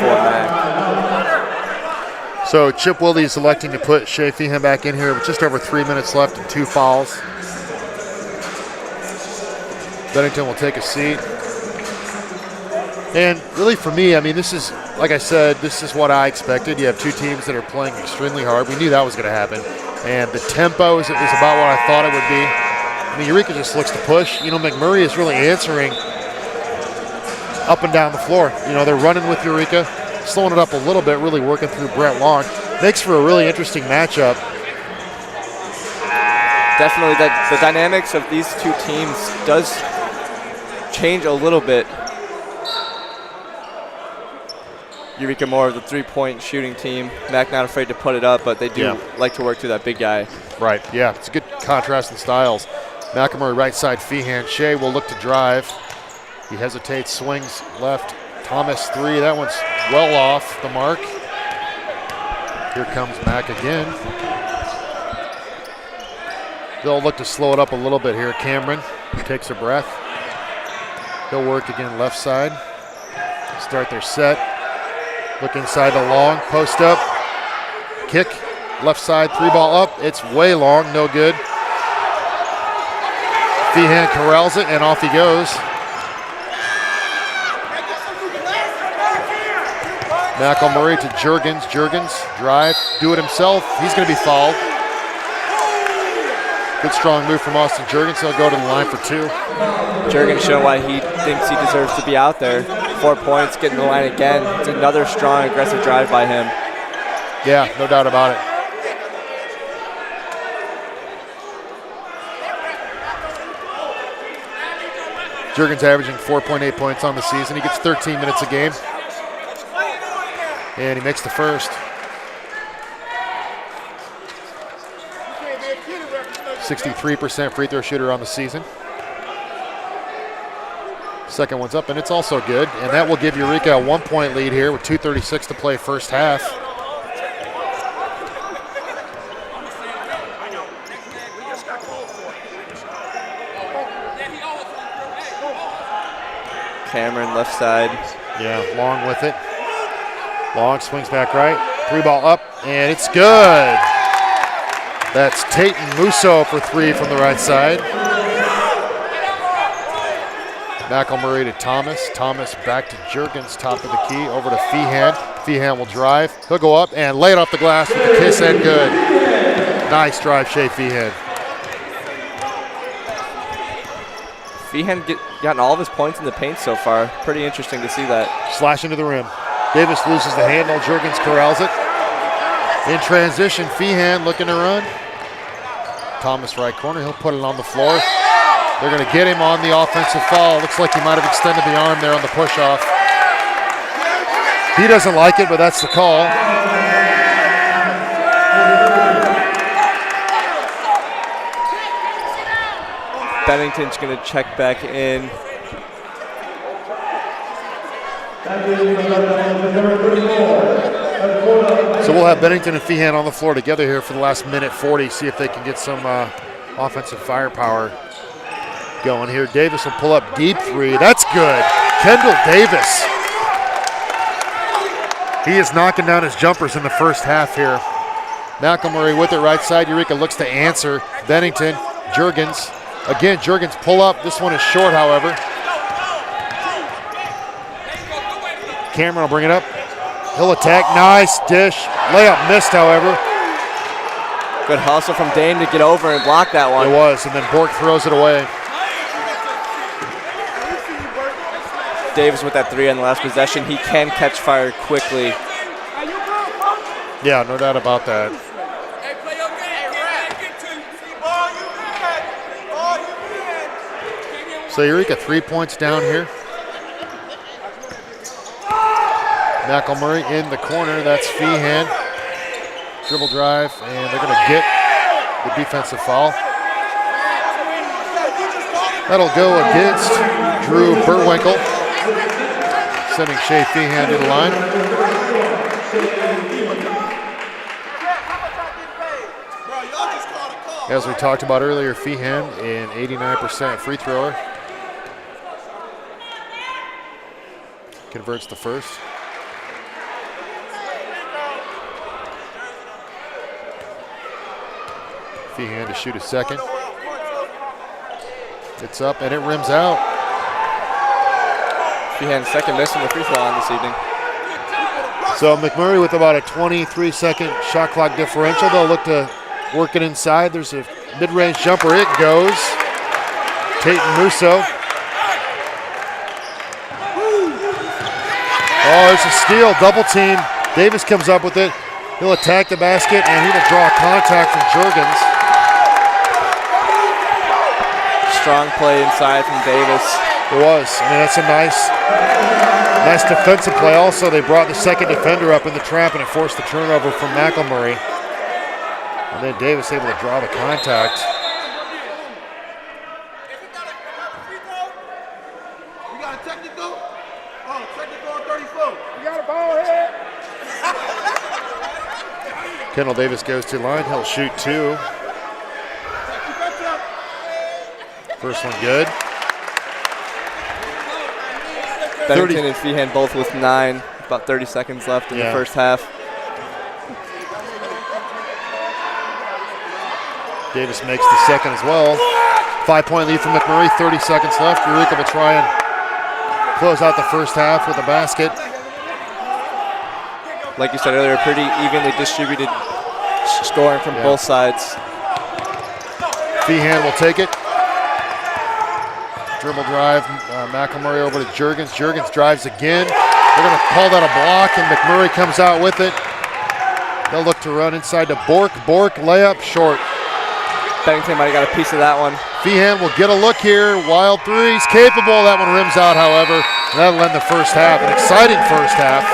for Mac. So Chip Wilde is electing to put Shea Feehan back in here with just over 3 minutes left and 2 fouls. Bennington will take a seat. And really for me, I mean, this is, like I said, this is what I expected. You have 2 teams that are playing extremely hard. We knew that was going to happen. And the tempo is about what I thought it would be. I mean, Eureka just looks to push. You know, MacMurray is really answering up and down the floor. You know, they're running with Eureka, slowing it up a little bit, really working through Brent Long. Makes for a really interesting matchup. Definitely, the dynamics of these 2 teams does change a little bit. Eureka more of the 3-point shooting team. Mac not afraid to put it up, but they do like to work through that big guy. Right, yeah, it's a good contrast in styles. MacMurray right side, Feehan. Shea will look to drive. He hesitates, swings left. Thomas 3, that one's well off the mark. Here comes Mac again. They'll look to slow it up a little bit here. Cameron takes a breath. He'll work again left side. Start their set. Look inside the Long, post up, kick, left side, 3 ball up. It's way long, no good. Feehan corrals it, and off he goes. MacMurray to Juergens. Juergens, drive, do it himself. He's going to be fouled. Good strong move from Austin Juergens. He'll go to the line for 2. Juergens showing why he thinks he deserves to be out there. 4 points, getting the line again. It's another strong, aggressive drive by him. Yeah, no doubt about it. Juergens averaging 4.8 points on the season. He gets 13 minutes a game. And he makes the first. 63% free throw shooter on the season. Second one's up, and it's also good. And that will give Eureka a 1-point lead here with 2:36 to play first half. Cameron left side. Yeah, Long with it. Long swings back right. 3-ball up, and it's good. That's Tayton Musso for 3 from the right side. MacMurray to Thomas. Thomas back to Juergens, top of the key, over to Feehan. Feehan will drive. He'll go up and lay it off the glass with a kiss and good. Nice drive, Shea Feehan. Feehan gotten all of his points in the paint so far. Pretty interesting to see that. Slash into the rim. Davis loses the handle. Juergens corrals it. In transition, Feehan looking to run. Thomas right corner. He'll put it on the floor. They're going to get him on the offensive foul. Looks like he might have extended the arm there on the push-off. He doesn't like it, but that's the call. Bennington's going to check back in. So we'll have Bennington and Feehan on the floor together here for the last minute 40, see if they can get some offensive firepower going here. Davis will pull up deep 3. That's good. Kendall Davis. He is knocking down his jumpers in the first half here. MacMurray with it right side. Eureka looks to answer. Bennington, Juergens. Again, Juergens pull up. This one is short, however. Cameron will bring it up. He'll attack. Nice dish. Layup missed, however. Good hustle from Dame to get over and block that one. It was, and then Bork throws it away. Davis with that 3 on the last possession. He can catch fire quickly. Yeah, no doubt about that. So Eureka 3 points down here. MacMurray in the corner. That's Feehan. Dribble drive, and they're going to get the defensive foul. That'll go against Drew Burwinkle, sending Shea Feehan to the line. As we talked about earlier, Feehan, an 89% free thrower. Converts the first. Feehan to shoot a second. It's up and it rims out. Feehan's second miss on the free throw line this evening. So MacMurray with about a 23-second shot clock differential. They'll look to work it inside. There's a mid-range jumper. It goes. Tayton Musso. Oh, there's a steal. Double team. Davis comes up with it. He'll attack the basket, and he will draw contact from Juergens. Strong play inside from Davis. It was. I mean, that's a nice defensive play. Also, they brought the second defender up in the trap, and it forced the turnover from MacMurray. And then Davis able to draw the contact. You got a technical? Oh, technical on 34. You got a ball here? Kendall Davis goes to the line. He'll shoot 2. First one good. Bennington and Feehan both with 9. About 30 seconds left in the first half. Davis makes the second as well. 5-point lead for MacMurray, 30 seconds left. Eureka will try and close out the first half with a basket. Like you said earlier, pretty evenly distributed scoring from both sides. Feehan will take it. Dribble drive, McElmurray over to Juergens. Juergens drives again. They're going to call that a block, and MacMurray comes out with it. They'll look to run inside to Bork. Bork, layup, short. Bennington might have got a piece of that one. Feehan will get a look here. Wild threes, capable. That one rims out, however. That'll end the first half. An exciting first half.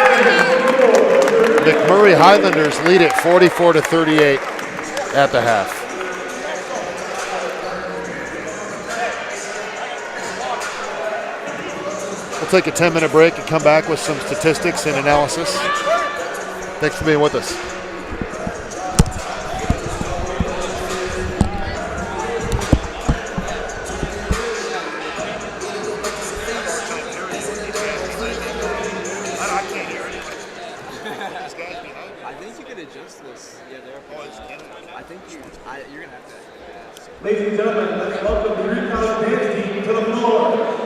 MacMurray Highlanders lead it 44-38 at the half. We'll take a 10-minute break and come back with some statistics and analysis. Thanks for being with us. I think you could adjust this. Yeah, there. I think you're gonna have to. Ladies and gentlemen, let's welcome the Eureka dance team to the floor.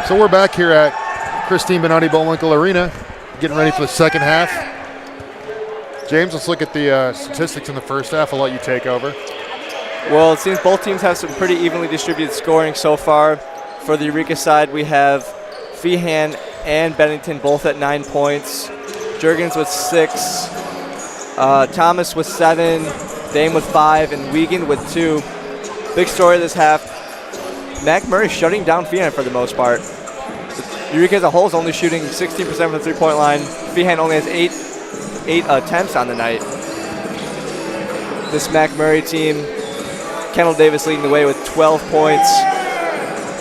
So we're back here at Christine Benatti Bullwinkle Arena, getting ready for the second half. James, let's look at the statistics in the first half. I'll let you take over. Well, it seems both teams have some pretty evenly distributed scoring so far. For the Eureka side, we have Feehan and Bennington both at 9 points. Juergens with 6. Thomas with 7. Dame with 5. And Wiegand with 2. Big story this half. MacMurray shutting down Feehan for the most part. Eureka as a whole is only shooting 16% from the three-point line. Feehan only has 8 attempts on the night. This MacMurray team, Kendall Davis leading the way with 12 points.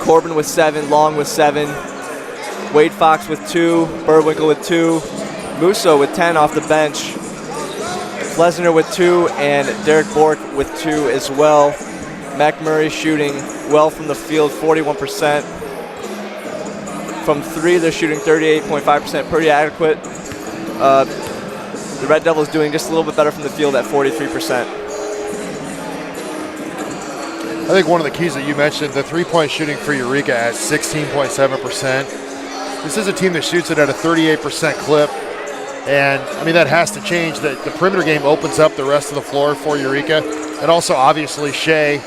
Corbin with 7, Long with 7. Wade Fox with 2, Burwinkle with 2. Musso with 10 off the bench. Flesner with 2, and Derek Bork with 2 as well. MacMurray shooting well from the field, 41%. From 3, they're shooting 38.5%, pretty adequate. The Red Devils doing just a little bit better from the field at 43%. I think one of the keys that you mentioned, the three-point shooting for Eureka at 16.7%. This is a team that shoots it at a 38% clip. And, I mean, that has to change. The perimeter game opens up the rest of the floor for Eureka. And also, obviously, Shea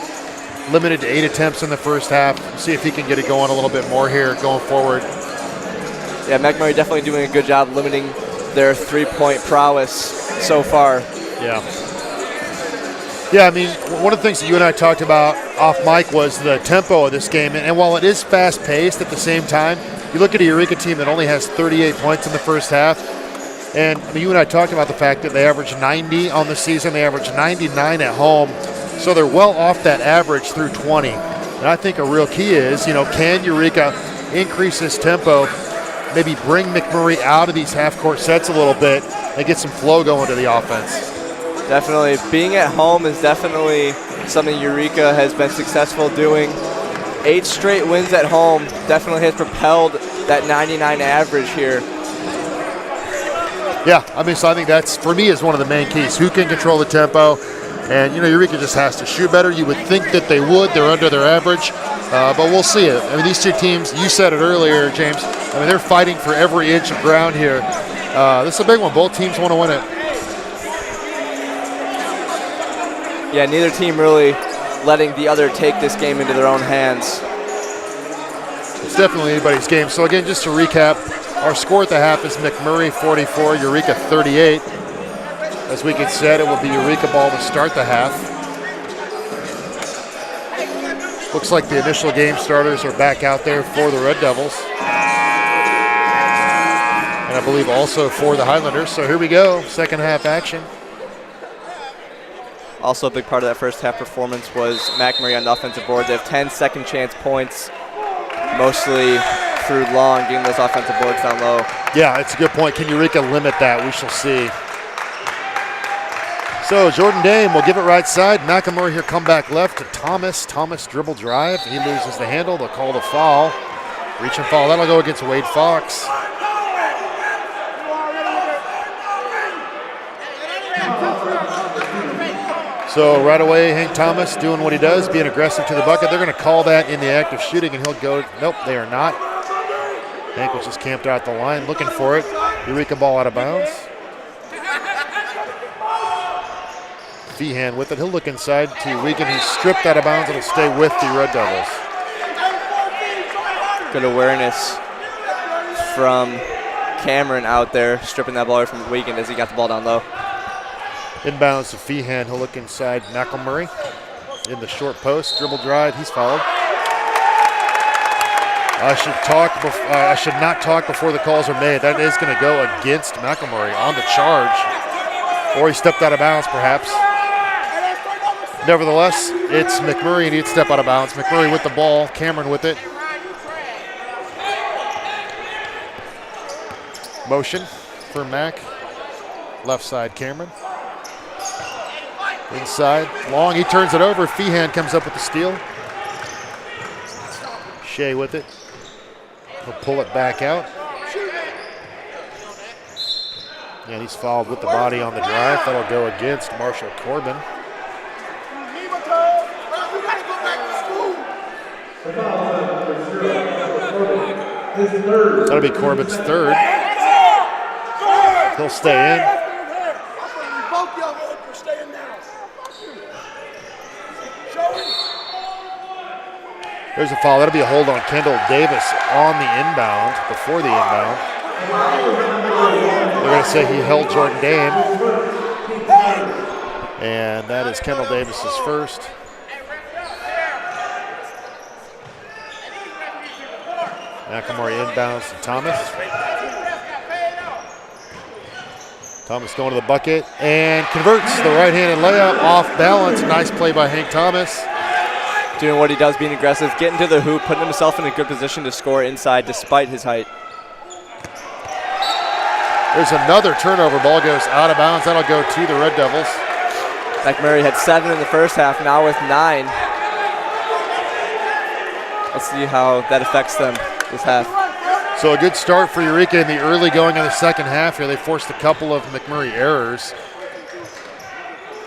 limited to 8 attempts in the first half. We'll see if he can get it going a little bit more here going forward. Yeah, MacMurray definitely doing a good job limiting their three-point prowess so far. Yeah. Yeah, I mean, one of the things that you and I talked about off mic was the tempo of this game. And while it is fast-paced at the same time, you look at a Eureka team that only has 38 points in the first half. And I mean, you and I talked about the fact that they average 90 on the season. They average 99 at home. So they're well off that average through 20. And I think a real key is, can Eureka increase this tempo, maybe bring MacMurray out of these half-court sets a little bit and get some flow going to the offense. Definitely. Being at home is definitely something Eureka has been successful doing. 8 straight wins at home definitely has propelled that 99 average here. Yeah, I mean, so I think that's, for me, is one of the main keys. Who can control the tempo? And, Eureka just has to shoot better. You would think that they would. They're under their average. But we'll see it. I mean, these two teams, you said it earlier, James, I mean, they're fighting for every inch of ground here. This is a big one. Both teams want to win it. Yeah, neither team really letting the other take this game into their own hands. It's definitely anybody's game. So, again, just to recap, our score at the half is MacMurray 44, Eureka 38. As we said, it will be Eureka ball to start the half. Looks like the initial game starters are back out there for the Red Devils. And I believe also for the Highlanders. So here we go, second half action. Also a big part of that first half performance was MacMurray on the offensive board. They have 10 second chance points, mostly through Long, getting those offensive boards down low. Yeah, it's a good point. Can Eureka limit that? We shall see. So Jordan Dame will give it right side. MacMurray here come back left to Thomas. Thomas dribble drive. He loses the handle. They'll call the foul. Reach and foul. That'll go against Wade Fox. So right away, Hank Thomas doing what he does, being aggressive to the bucket. They're going to call that in the act of shooting, and he'll go. Nope, they are not. Hank was just camped out the line looking for it. Eureka ball out of bounds. Feehan with it. He'll look inside to Wiegand. He's stripped out of bounds. It'll stay with the Red Devils. Good awareness from Cameron out there, stripping that ball away from Wiegand as he got the ball down low. Inbounds to Feehan. He'll look inside MacMurray in the short post. Dribble drive. He's fouled. I should not talk before the calls are made. That is going to go against MacMurray on the charge. Or he stepped out of bounds, perhaps. Nevertheless, it's MacMurray, and he'd step out of bounds. MacMurray with the ball. Cameron with it. Motion for Mac. Left side, Cameron. Inside, Long, he turns it over. Feehan comes up with the steal. Shea with it. He'll pull it back out. And he's fouled with the body on the drive. That'll go against Marshall Corbin. his third. That'll be Corbin's third. He'll stay in. Both y'all for staying down. There's a foul. That'll be a hold on Kendall Davis on the inbound, before the inbound. They're going to say he held Jordan Dame. And that is Kendall Davis's first. MacMurray inbounds to Thomas. Thomas going to the bucket and converts the right-handed layup off balance. Nice play by Hank Thomas. Doing what he does, being aggressive, getting to the hoop, putting himself in a good position to score inside despite his height. There's another turnover. Ball goes out of bounds. That'll go to the Red Devils. MacMurray had 7 in the first half, now with 9. Let's see how that affects them this half. So a good start for Eureka in the early going of the second half here. They forced a couple of MacMurray errors.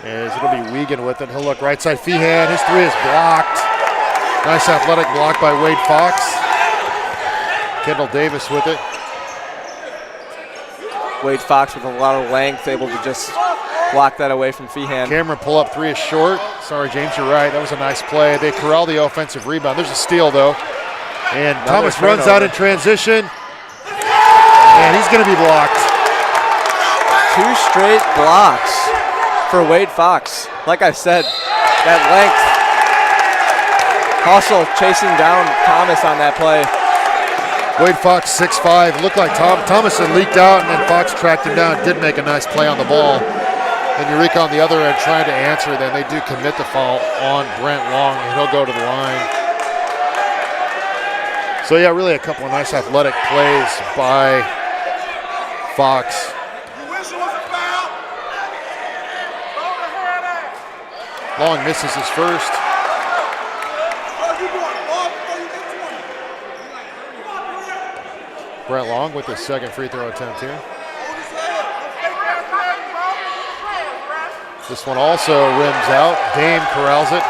As it'll be Wiegand with it. He'll look right side. Feehan, his three is blocked. Nice athletic block by Wade Fox. Kendall Davis with it. Wade Fox with a lot of length, able to just block that away from Feehan. Cameron pull-up three is short. Sorry, James, you're right. That was a nice play. They corral the offensive rebound. There's a steal, though. And Thomas runs out in transition. And he's going to be blocked. 2 straight blocks for Wade Fox. Like I said, that length. Hustle chasing down Thomas on that play. Wade Fox, 6'5". Looked like Thomas had leaked out, and then Fox tracked him down. Did make a nice play on the ball. And Eureka on the other end trying to answer. Then they do commit the foul on Brent Long, and he'll go to the line. So, yeah, really a couple of nice athletic plays by Fox. Long misses his first. Brent Long with his second free throw attempt here. This one also rims out. Dame corrals it.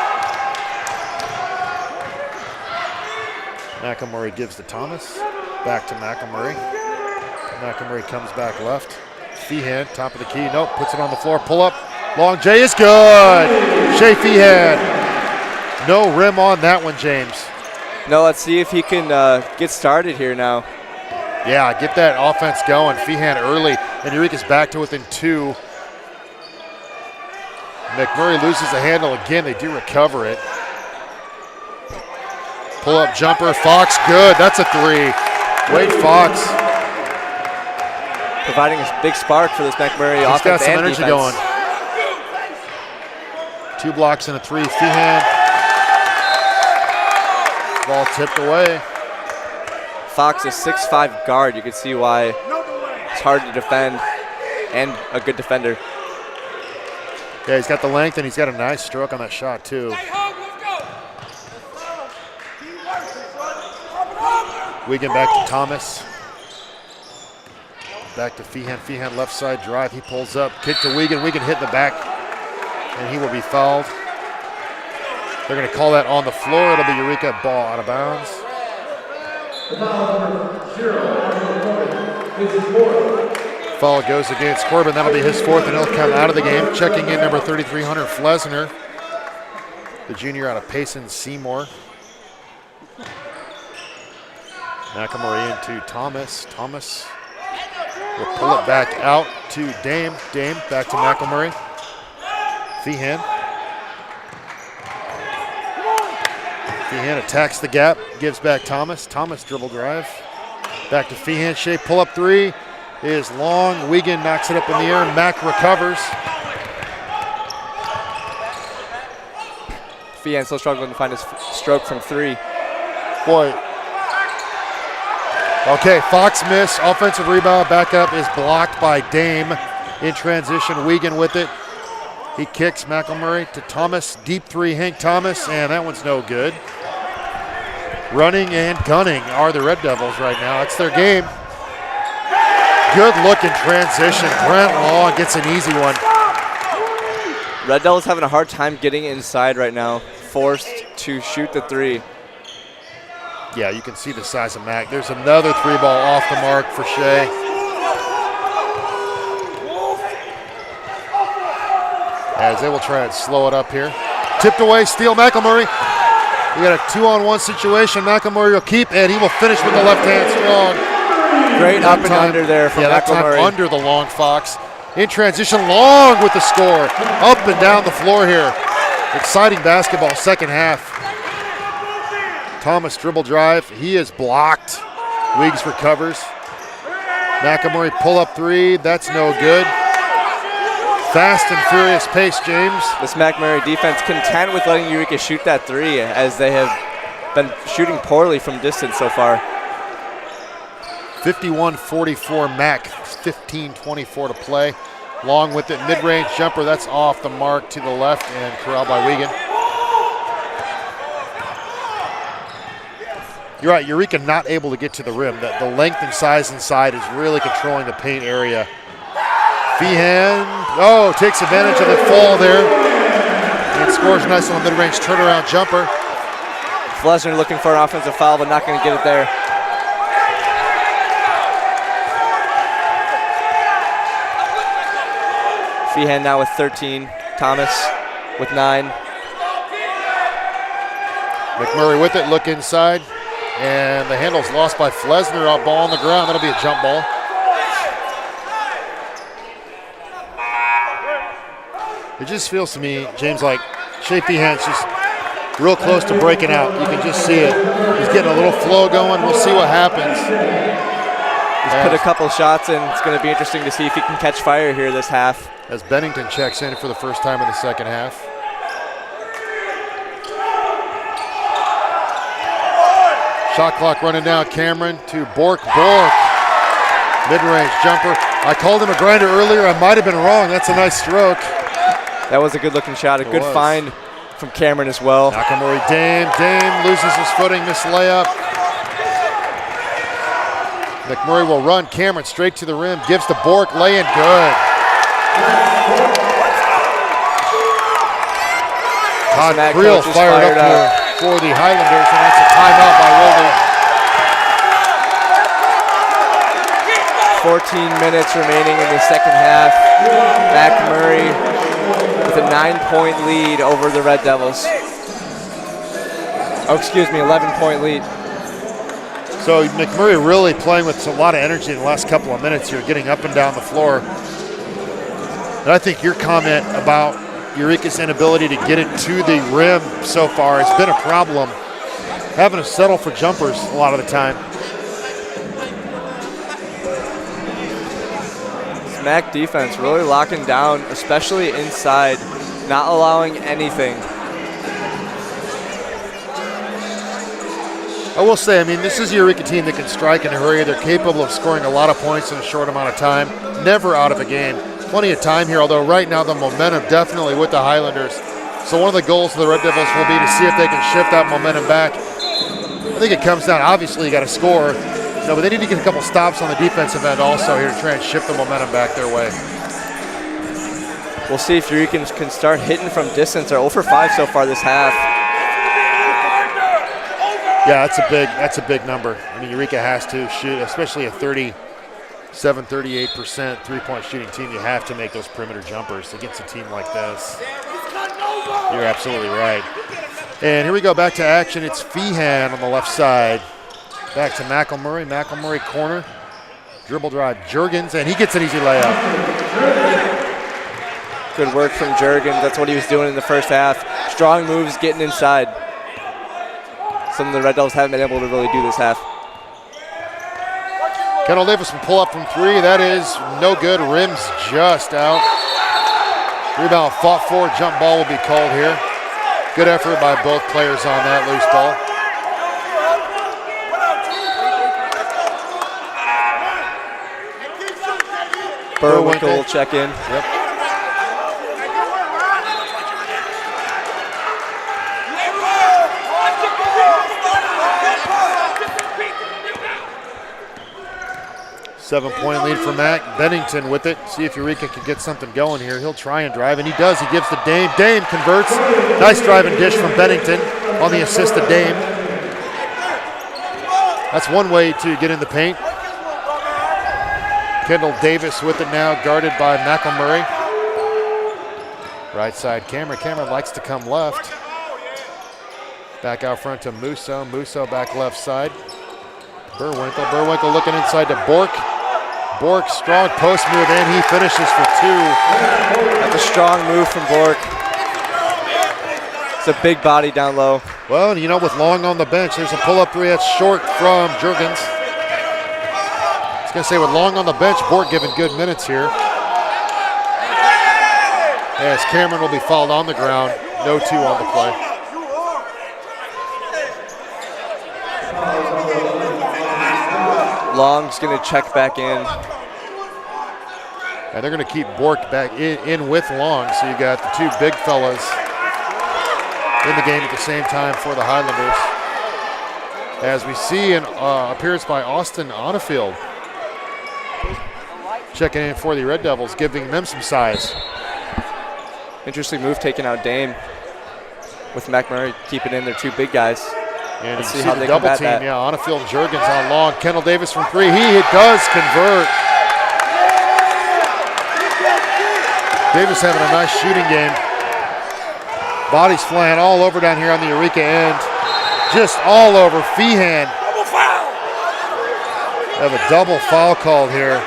MacMurray gives to Thomas. Back to MacMurray. MacMurray comes back left. Feehan, top of the key. Nope, puts it on the floor. Pull up. Long J is good. Shea Feehan. No rim on that one, James. No, let's see if he can get started here now. Yeah, get that offense going. Feehan early, and Eureka's back to within 2. MacMurray loses the handle again. They do recover it. Pull-up jumper. Fox, good. That's a 3. Wade Fox. Providing a big spark for this MacMurray offense. He's got some and energy defense. going. 2 blocks and a 3. Feehan. Ball tipped away. Fox, a 6'5" guard. You can see why it's hard to defend and a good defender. Yeah, he's got the length and he's got a nice stroke on that shot too. Wiegand back to Thomas. Back to Feehan. Feehan left side drive. He pulls up. Kick to Wiegand. Wiegand hit in the back and he will be fouled. They're going to call that on the floor. It'll be Eureka, ball out of bounds. Foul goes against Corbin. That'll be his 4th, and he'll come out of the game. Checking in number 33, Hunter Flesner, the junior out of Payson Seymour. MacMurray into Thomas. Thomas will pull it back out to Dame. Dame back to MacMurray. Feehan. Feehan attacks the gap, gives back Thomas. Thomas dribble drive. Back to Feehan. Shea pull up 3 is long. Wiegand knocks it up in the air. Mac recovers. Feehan still struggling to find his stroke from 3. Boy. Okay, Fox miss. Offensive rebound. Back up is blocked by Dame. In transition, Wiegand with it. He kicks MacMurray to Thomas. Deep 3, Hank Thomas, and that one's no good. Running and gunning are the Red Devils right now. It's their game. Good look in transition. Brent Long gets an easy one. Red Devils having a hard time getting inside right now. Forced to shoot the 3. Yeah, you can see the size of Mac. There's another 3-ball off the mark for Shea. As they will try and slow it up here. Tipped away, steal MacMurray. We got a 2-on-1 situation. MacMurray will keep, and he will finish with the left hand strong. Great up and under there from that time MacMurray. under the long Fox. In transition, Long with the score. Up and down the floor here. Exciting basketball, second half. Thomas dribble drive. He is blocked. Weeks recovers. MacMurray pull up three. That's no good. Fast and furious pace, James. This MacMurray defense content with letting Eureka shoot that three, as they have been shooting poorly from distance so far. 51-44 Mac, 15-24 to play. Long with it, mid-range jumper, that's off the mark to the left and corralled by Wiegand. You're right, Eureka not able to get to the rim. The length and size inside is really controlling the paint area. Feehan, takes advantage of the fall there. And scores nice on the mid-range turnaround jumper. Flesner looking for an offensive foul, but not going to get it there. Feehan now with 13. Thomas with 9. MacMurray with it, look inside. And the handle's lost by Flesner. Ball on the ground, that'll be a jump ball. It just feels to me, James, like Shea Feehan's just real close to breaking out. You can just see it. He's getting a little flow going. We'll see what happens. He's put a couple shots in. It's going to be interesting to see if he can catch fire here this half. As Bennington checks in for the first time in the second half. Shot clock running down. Cameron to Bork. Mid-range jumper. I called him a grinder earlier. I might have been wrong. That's a nice stroke. That was a good-looking shot. A good find from Cameron as well. MacMurray, Dame loses his footing. Missed layup. MacMurray will run. Cameron straight to the rim. Gives to Bork. Laying good. Todd Creel fired up here for the Highlanders, and that's a timeout by Wilder. 14 minutes remaining in the second half. MacMurray with a 9-point lead over the Red Devils. 11-point lead. So MacMurray really playing with a lot of energy in the last couple of minutes here, getting up and down the floor. And I think your comment about Eureka's inability to get it to the rim so far has been a problem. Having to settle for jumpers a lot of the time. This Mac defense really locking down, especially inside, not allowing anything. I will say, this is a Eureka team that can strike in a hurry. They're capable of scoring a lot of points in a short amount of time. Never out of a game. Plenty of time here, although right now the momentum definitely with the Highlanders. So one of the goals of the Red Devils will be to see if they can shift that momentum back. I think it comes down, obviously you got to score, but they need to get a couple stops on the defensive end also here to try and shift the momentum back their way. We'll see if Eureka can start hitting from distance. They're 0 for 5 so far this half. Yeah, that's a big number. Eureka has to shoot, especially a 38% three-point shooting team. You have to make those perimeter jumpers against a team like this. You're absolutely right. And here we go, back to action. It's Feehan on the left side. Back to MacMurray. MacMurray corner. Dribble drive, Juergens, and he gets an easy layup. Good work from Juergens. That's what he was doing in the first half. Strong moves, getting inside. Something the Red Devils haven't been able to really do this half. Kendall Davis will pull up from three. That is no good. Rim's just out. Rebound fought for. Jump ball will be called here. Good effort by both players on that loose ball. Burwinkle will check in. Yep. Seven-point lead for Mac. Bennington with it. See if Eureka can get something going here. He'll try and drive, and he does. He gives to Dame. Dame converts. Nice drive and dish from Bennington on the assist to Dame. That's one way to get in the paint. Kendall Davis with it now, guarded by MacMurray. Right side, Cameron. Cameron likes to come left. Back out front to Musso. Musso back left side. Burwinkle. Burwinkle looking inside to Bork. Bork, strong post move, and he finishes for 2. That's a strong move from Bork. It's a big body down low. Well, you know, with Long on the bench, there's a pull-up three that's short from Juergens. I was going to say, with Long on the bench, Bork giving good minutes here. As Cameron will be fouled on the ground. No 2 on the play. Long's going to check back in. And they're going to keep Bork back in with Long, so you got the 2 big fellas in the game at the same time for the Highlanders. As we see an appearance by Austin Onnefield. Checking in for the Red Devils, giving them some size. Interesting move taking out Dame with MacMurray keeping in their 2 big guys. And Let's you see see how the they double combat team, that. yeah, Onnefield and Juergens on Long. Kendall Davis from 3, he does convert. Davis having a nice shooting game. Bodies flying all over down here on the Eureka end. Just all over. Feehan. Double foul. Have a double foul called here.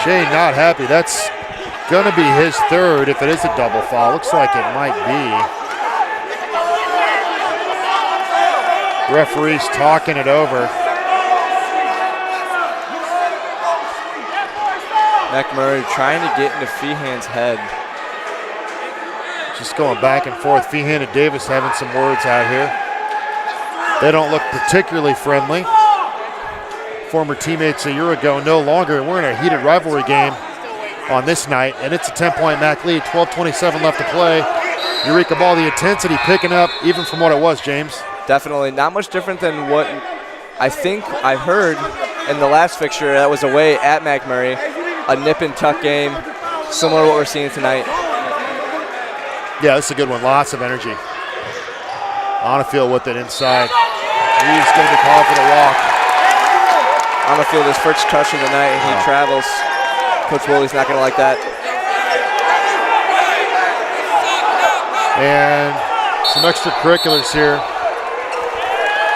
Shea not happy. That's going to be his 3rd if it is a double foul. Looks like it might be. Referee's talking it over. MacMurray trying to get into Feehan's head. Just going back and forth. Feehan and Davis having some words out here. They don't look particularly friendly. Former teammates a year ago, no longer. We're in a heated rivalry game on this night, and it's a 10-point Mac lead. 12:27 left to play. Eureka ball, the intensity picking up even from what it was, James. Definitely not much different than what I think I heard in the last fixture that was away at MacMurray. A nip and tuck game, similar to what we're seeing tonight. Yeah, this is a good one. Lots of energy. Onnefield with it inside. He's going to be called for the walk. Onnefield his first touch of the night, and he travels. Coach Woolley's not going to like that. And some extracurriculars here.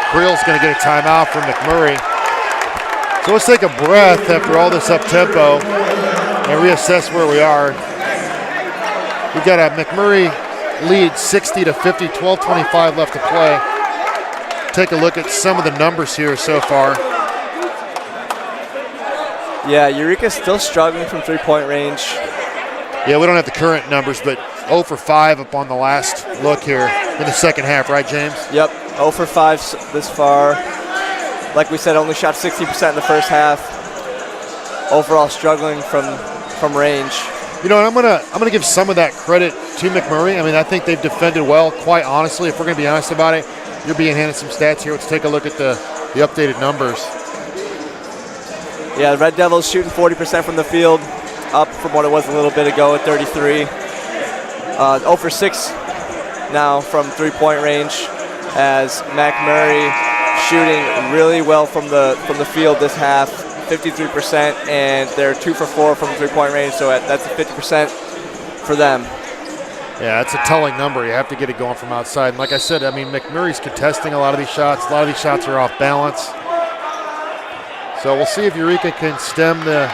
Creel's going to get a timeout from MacMurray. So let's take a breath after all this up-tempo and reassess where we are. We've got a MacMurray lead 60-50, 12:25 left to play. Take a look at some of the numbers here so far. Yeah, Eureka's still struggling from 3-point range. Yeah, we don't have the current numbers, but 0 for 5 up on the last look here in the second half, right, James? Yep, 0 for 5 this far. Like we said, only shot 60% in the first half. Overall struggling from range. You know, and I'm gonna give some of that credit to MacMurray. I mean, I think they've defended well, quite honestly. If we're gonna be honest about it, you're being handed some stats here. Let's take a look at the updated numbers. Yeah, the Red Devils shooting 40% from the field, up from what it was a little bit ago at 33. 0 for 6 now from 3-point range, as MacMurray shooting really well from the field this half, 53%, and they're 2 for 4 from 3-point range, so that's 50% for them. Yeah, that's a telling number. You have to get it going from outside. And like I said, I mean, MacMurray's contesting a lot of these shots. A lot of these shots are off balance. So we'll see if Eureka can stem the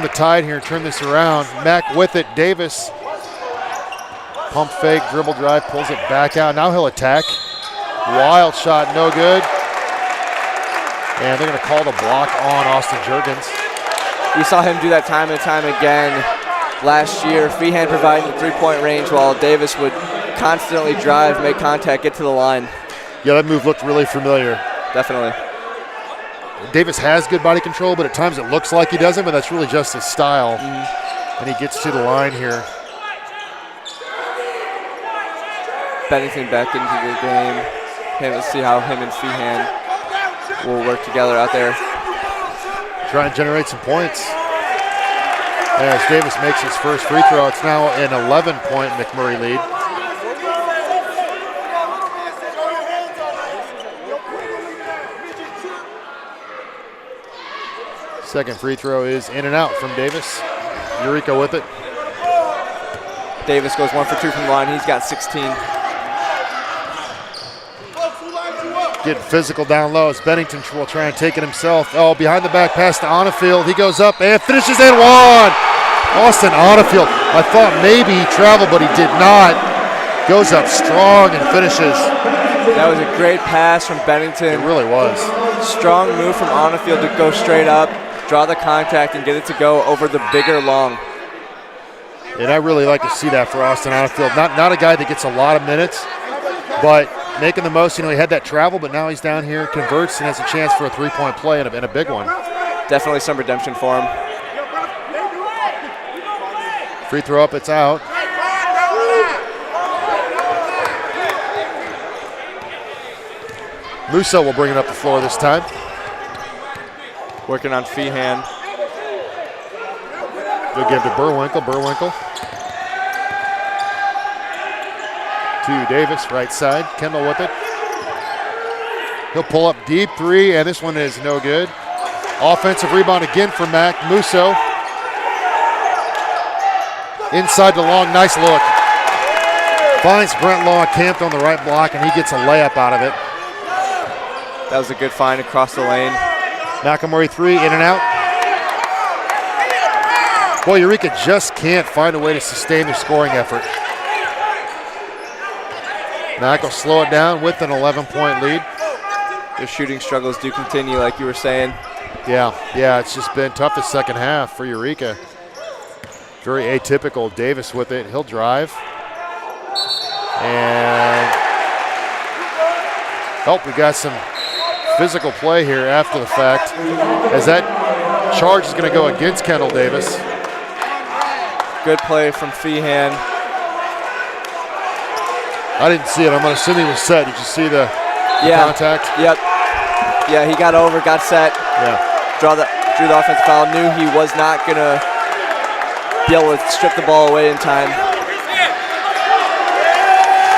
tide here and turn this around. Mac with it. Davis. Pump fake, dribble drive, pulls it back out. Now he'll attack. Wild shot, no good. And they're going to call the block on Austin Juergens. We saw him do that time and time again last year. Feehan providing the 3-point range while Davis would constantly drive, make contact, get to the line. Yeah, that move looked really familiar. Definitely. Davis has good body control, but at times it looks like he doesn't, but that's really just his style. And he gets to the line here. Bennington back into the game. Let's see how him and Feehan will work together out there. Try and generate some points. As Davis makes his first free throw, it's now an 11-point MacMurray lead. Second free throw is in and out from Davis. Eureka with it. Davis goes 1 for 2 from the line. He's got 16. Getting physical down low as Bennington will try and take it himself. Oh, behind the back pass to Onnefield. He goes up and finishes and one. Austin Onnefield. I thought maybe he traveled, but he did not. Goes up strong and finishes. That was a great pass from Bennington. It really was. Strong move from Onnefield to go straight up, draw the contact, and get it to go over the bigger long. And I really like to see that for Austin Onnefield. Not a guy that gets a lot of minutes, but making the most. You know, he had that travel, but now he's down here, converts, and has a chance for a three-point play and a big one. Definitely some redemption for him. Free throw up, it's out. Musso will bring it up the floor this time. Working on Feehan. They'll give to Burwinkle. Burwinkle to Davis, right side. Kendall with it. He'll pull up deep three, and this one is no good. Offensive rebound again for Mac. Musso. Inside the Long, nice look. Finds Brent Long camped on the right block, and he gets a layup out of it. That was a good find across the lane. MacMurray three, in and out. Boy, Eureka just can't find a way to sustain their scoring effort. Mac will slow it down with an 11-point lead. Their shooting struggles do continue, like you were saying. Yeah, it's just been tough the second half for Eureka. Very atypical. Davis with it. He'll drive. And we got some physical play here after the fact, as that charge is going to go against Kendall Davis. Good play from Feehan. I didn't see it. I'm going to assume he was set. Did you see the contact? Yep. Yeah, he got over, got set. Yeah. Drew the offensive foul. Knew he was not going to be able to strip the ball away in time.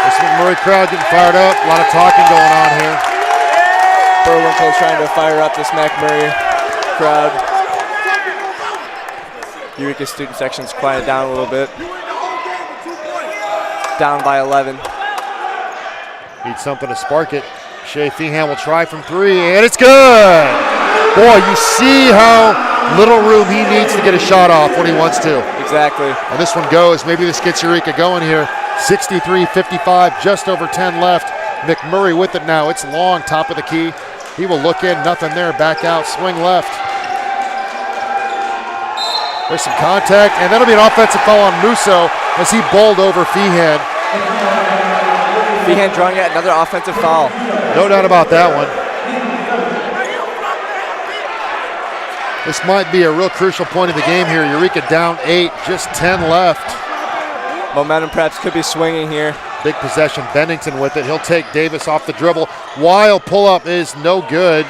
This MacMurray crowd getting fired up. A lot of talking going on here. Burwinkle trying to fire up this MacMurray crowd. Eureka student section's quieted down a little bit. Down by 11. Need something to spark it. Shea Feehan will try from three, and it's good. Boy, you see how little room he needs to get a shot off when he wants to. Exactly. And this one goes. Maybe this gets Eureka going here. 63-55, just over 10 left. MacMurray with it now. It's Long, top of the key. He will look in, nothing there. Back out, swing left. There's some contact, and that'll be an offensive foul on Musso as he bowled over Feehan. Feehan drawing yet another offensive foul. No doubt about that one. This might be a real crucial point of the game here. Eureka down 8, just 10 left. Momentum perhaps could be swinging here. Big possession, Bennington with it. He'll take Davis off the dribble. Wild pull-up is no good.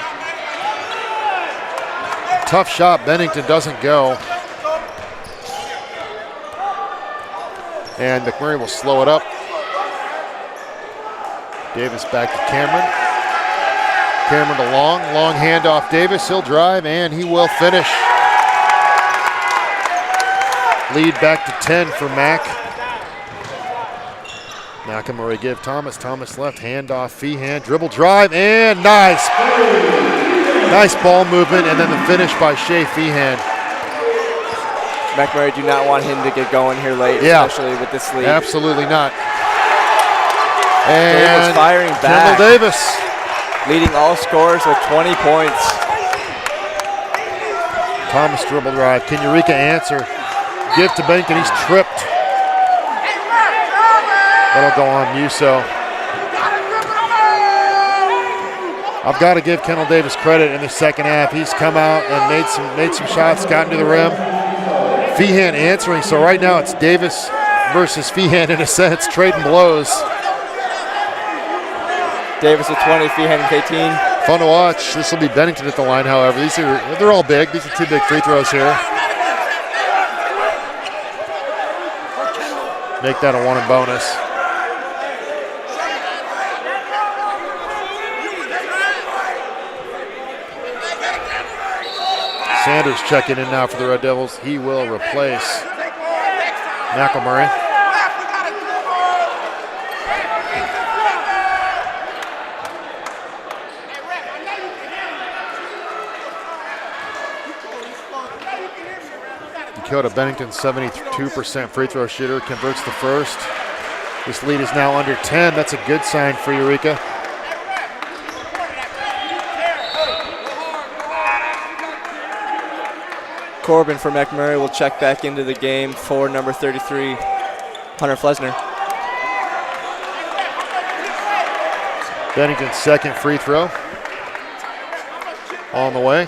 Tough shot, Bennington doesn't go. And MacMurray will slow it up. Davis back to Cameron. Cameron to Long. Long handoff Davis. He'll drive, and he will finish. Lead back to 10 for Mac. MacMurray give Thomas. Thomas left, handoff, Feehan, dribble drive, and nice. Nice ball movement, and then the finish by Shea Feehan. MacMurray do not want him to get going here late, especially with this lead. Absolutely not. And Davis firing back. Kendall Davis. Leading all scorers with 20 points. Thomas dribble drive. Can Eureka answer? Give to Bennington. He's tripped. That'll go on Musso. I've got to give Kendall Davis credit in the second half. He's come out and made some shots, gotten to the rim. Feehan answering. So right now it's Davis versus Feehan in a sense, trading blows. Davis with 20, Feehan with 18. Fun to watch. This will be Bennington at the line, however. They're all big. These are two big free throws here. Make that a 1 and bonus. Sanders checking in now for the Red Devils. He will replace MacMurray. Dakota Bennington, 72% free throw shooter, converts the first. This lead is now under 10. That's a good sign for Eureka. Corbin for MacMurray will check back into the game for number 33, Hunter Flesner. Bennington's second free throw on the way.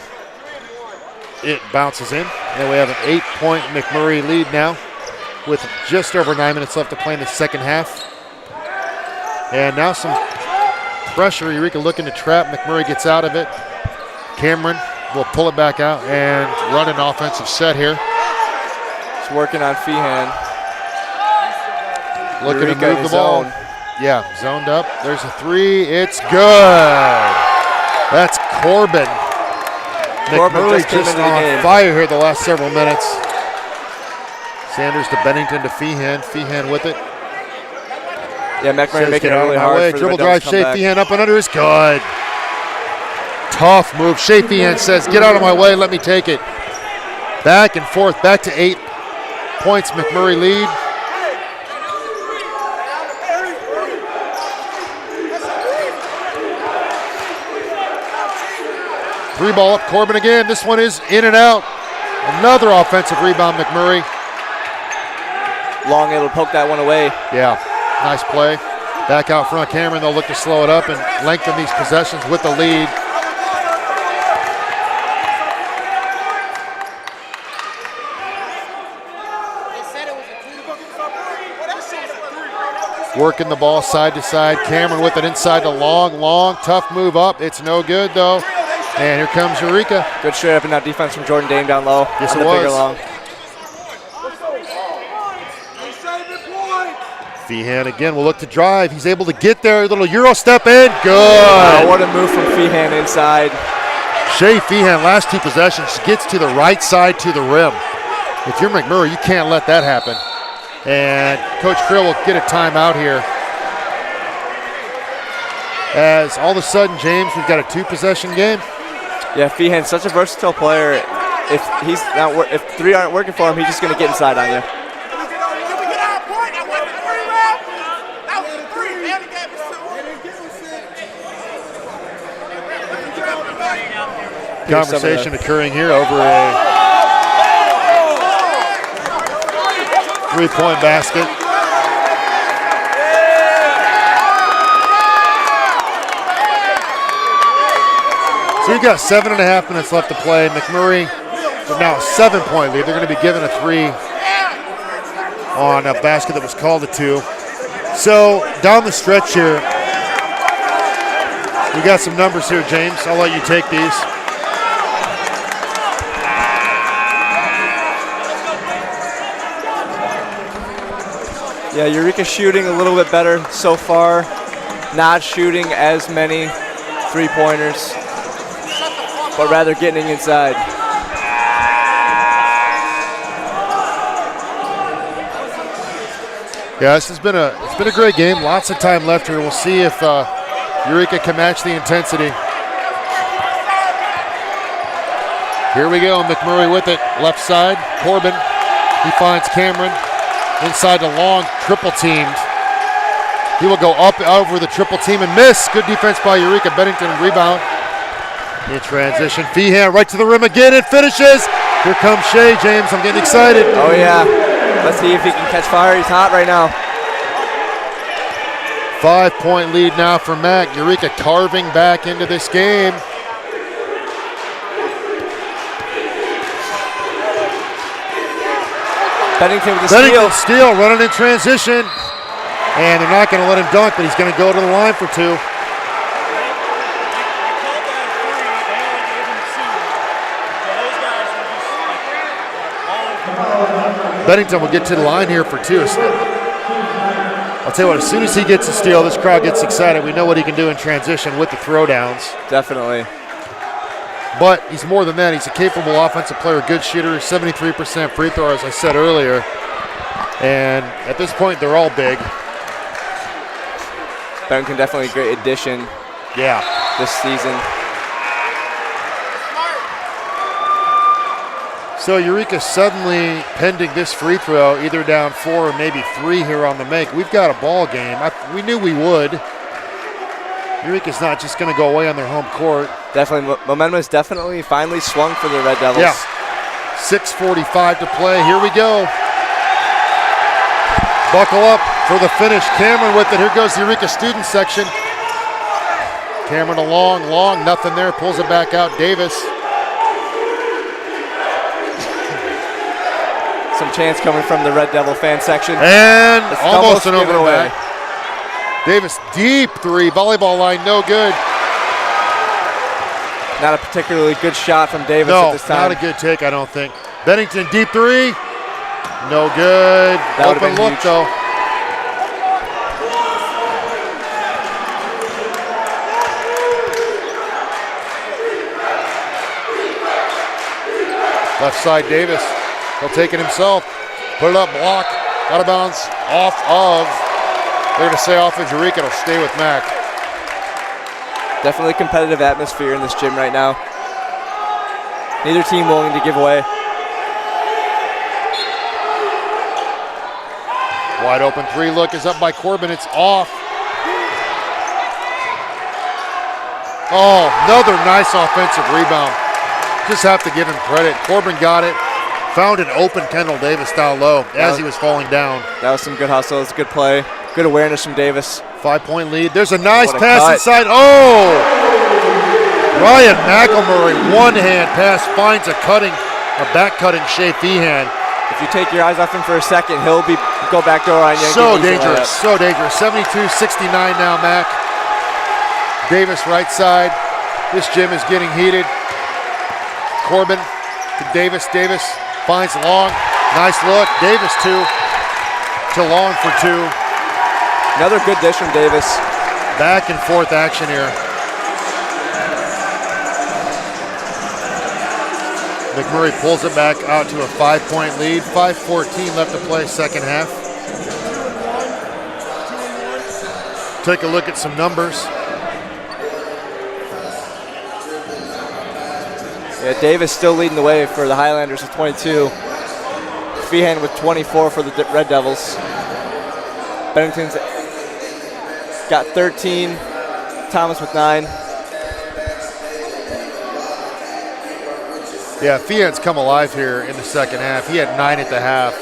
It bounces in, and we have an 8-point MacMurray lead now with just over 9 minutes left to play in the second half. And now some pressure. Eureka looking to trap. MacMurray gets out of it. Cameron will pull it back out and run an offensive set here. He's working on Feehan. Looking to move the ball. Yeah, zoned up. There's a three. It's good. That's Corbin. MacMurray just on fire here the last several minutes. Sanders to Bennington to Feehan. Feehan with it. Yeah, MacMurray making it really hard for the dribble drive, Shea Feehan up and under is good. Tough move. Shea Feehan says, get out of my way, let me take it. Back and forth, back to 8 points, MacMurray lead. Three ball up, Corbin again. This one is in and out. Another offensive rebound, MacMurray. Long, it'll poke that one away. Yeah, nice play. Back out front, Cameron, they'll look to slow it up and lengthen these possessions with the lead. Working the ball side to side. Cameron with it inside the long, tough move up. It's no good though. And here comes Eureka. Good straight up and out defense from Jordan Dame down low. Yes, on it the was. bigger long. Feehan again will look to drive. He's able to get there. A little Euro step in. Good. Wow, what a move from Feehan inside. Shea Feehan, last two possessions, gets to the right side to the rim. If you're MacMurray, you can't let that happen. And Coach Krill will get a timeout here. As all of a sudden, James, we've got a 2-possession game. Yeah, Feehan's such a versatile player. If three aren't working for him, he's just going to get inside on you. Conversation occurring here over a 3-point basket. So you've got 7.5 minutes left to play. MacMurray with now a 7-point lead. They're going to be given a 3 on a basket that was called a 2. So down the stretch here, we got some numbers here, James. I'll let you take these. Yeah, Eureka shooting a little bit better so far. Not shooting as many 3-pointers, but rather getting inside. Yeah, it's been a great game. Lots of time left here. We'll see if Eureka can match the intensity. Here we go. MacMurray with it, left side. Corbin, he finds Cameron. Inside the long, triple teamed. He will go up over the triple team and miss. Good defense by Eureka. Bennington rebound. In transition, Feehan right to the rim again. It finishes. Here comes Shea. James, I'm getting excited. Oh yeah. Let's see if he can catch fire. He's hot right now. 5-point lead now for Mac. Eureka carving back into this game. Bennington with the steal, running in transition. And they're not going to let him dunk, but he's going to go to the line for 2. Bennington will get to the line here for 2. I'll tell you what, as soon as he gets a steal, this crowd gets excited. We know what he can do in transition with the throwdowns. Definitely. But he's more than that. He's a capable offensive player, good shooter, 73% free throw, as I said earlier. And at this point, they're all big. Bennington definitely a great addition this season. So Eureka suddenly, pending this free throw, either down 4 or maybe 3 here on the make. We've got a ball game. We knew we would. Eureka's not just going to go away on their home court. Definitely, momentum has definitely finally swung for the Red Devils. Yeah, 6:45 to play. Here we go. Buckle up for the finish. Cameron with it. Here goes the Eureka student section. Cameron long, nothing there. Pulls it back out. Davis. Some chance coming from the Red Devil fan section. And it's almost an given away. Davis, deep 3, volleyball line, no good. Not a particularly good shot from Davis at this time. No, not a good take, I don't think. Bennington, deep 3, no good. That would have Open been look, huge. though. Left side, Davis. He'll take it himself. Put it up, block, out of bounds, off of. They're going to say off of Eureka. It'll stay with Mac. Definitely a competitive atmosphere in this gym right now. Neither team willing to give away. Wide open 3 look is up by Corbin. It's off. Oh, another nice offensive rebound. Just have to give him credit. Corbin got it. Found an open Kendall Davis down low as he was falling down. That was some good hustle. It's a good play. Good awareness from Davis. 5-point lead. There's a nice What a pass cut. inside. Oh! Ryan MacMurray, one-hand pass, finds a back-cutting Shea Feehan. If you take your eyes off him for a second, he'll go back door on you. So dangerous, so dangerous. 72-69 now, Mac. Davis right side. This gym is getting heated. Corbin to Davis. Davis finds Long. Nice look. Davis to Long for 2. Another good dish from Davis. Back and forth action here. MacMurray pulls it back out to a 5-point lead. 5:14 left to play, second half. Take a look at some numbers. Yeah, Davis still leading the way for the Highlanders with 22. Feehan with 24 for the Red Devils. Bennington's got 13. Thomas with 9. Yeah, Feehan's come alive here in the second half. He had 9 at the half.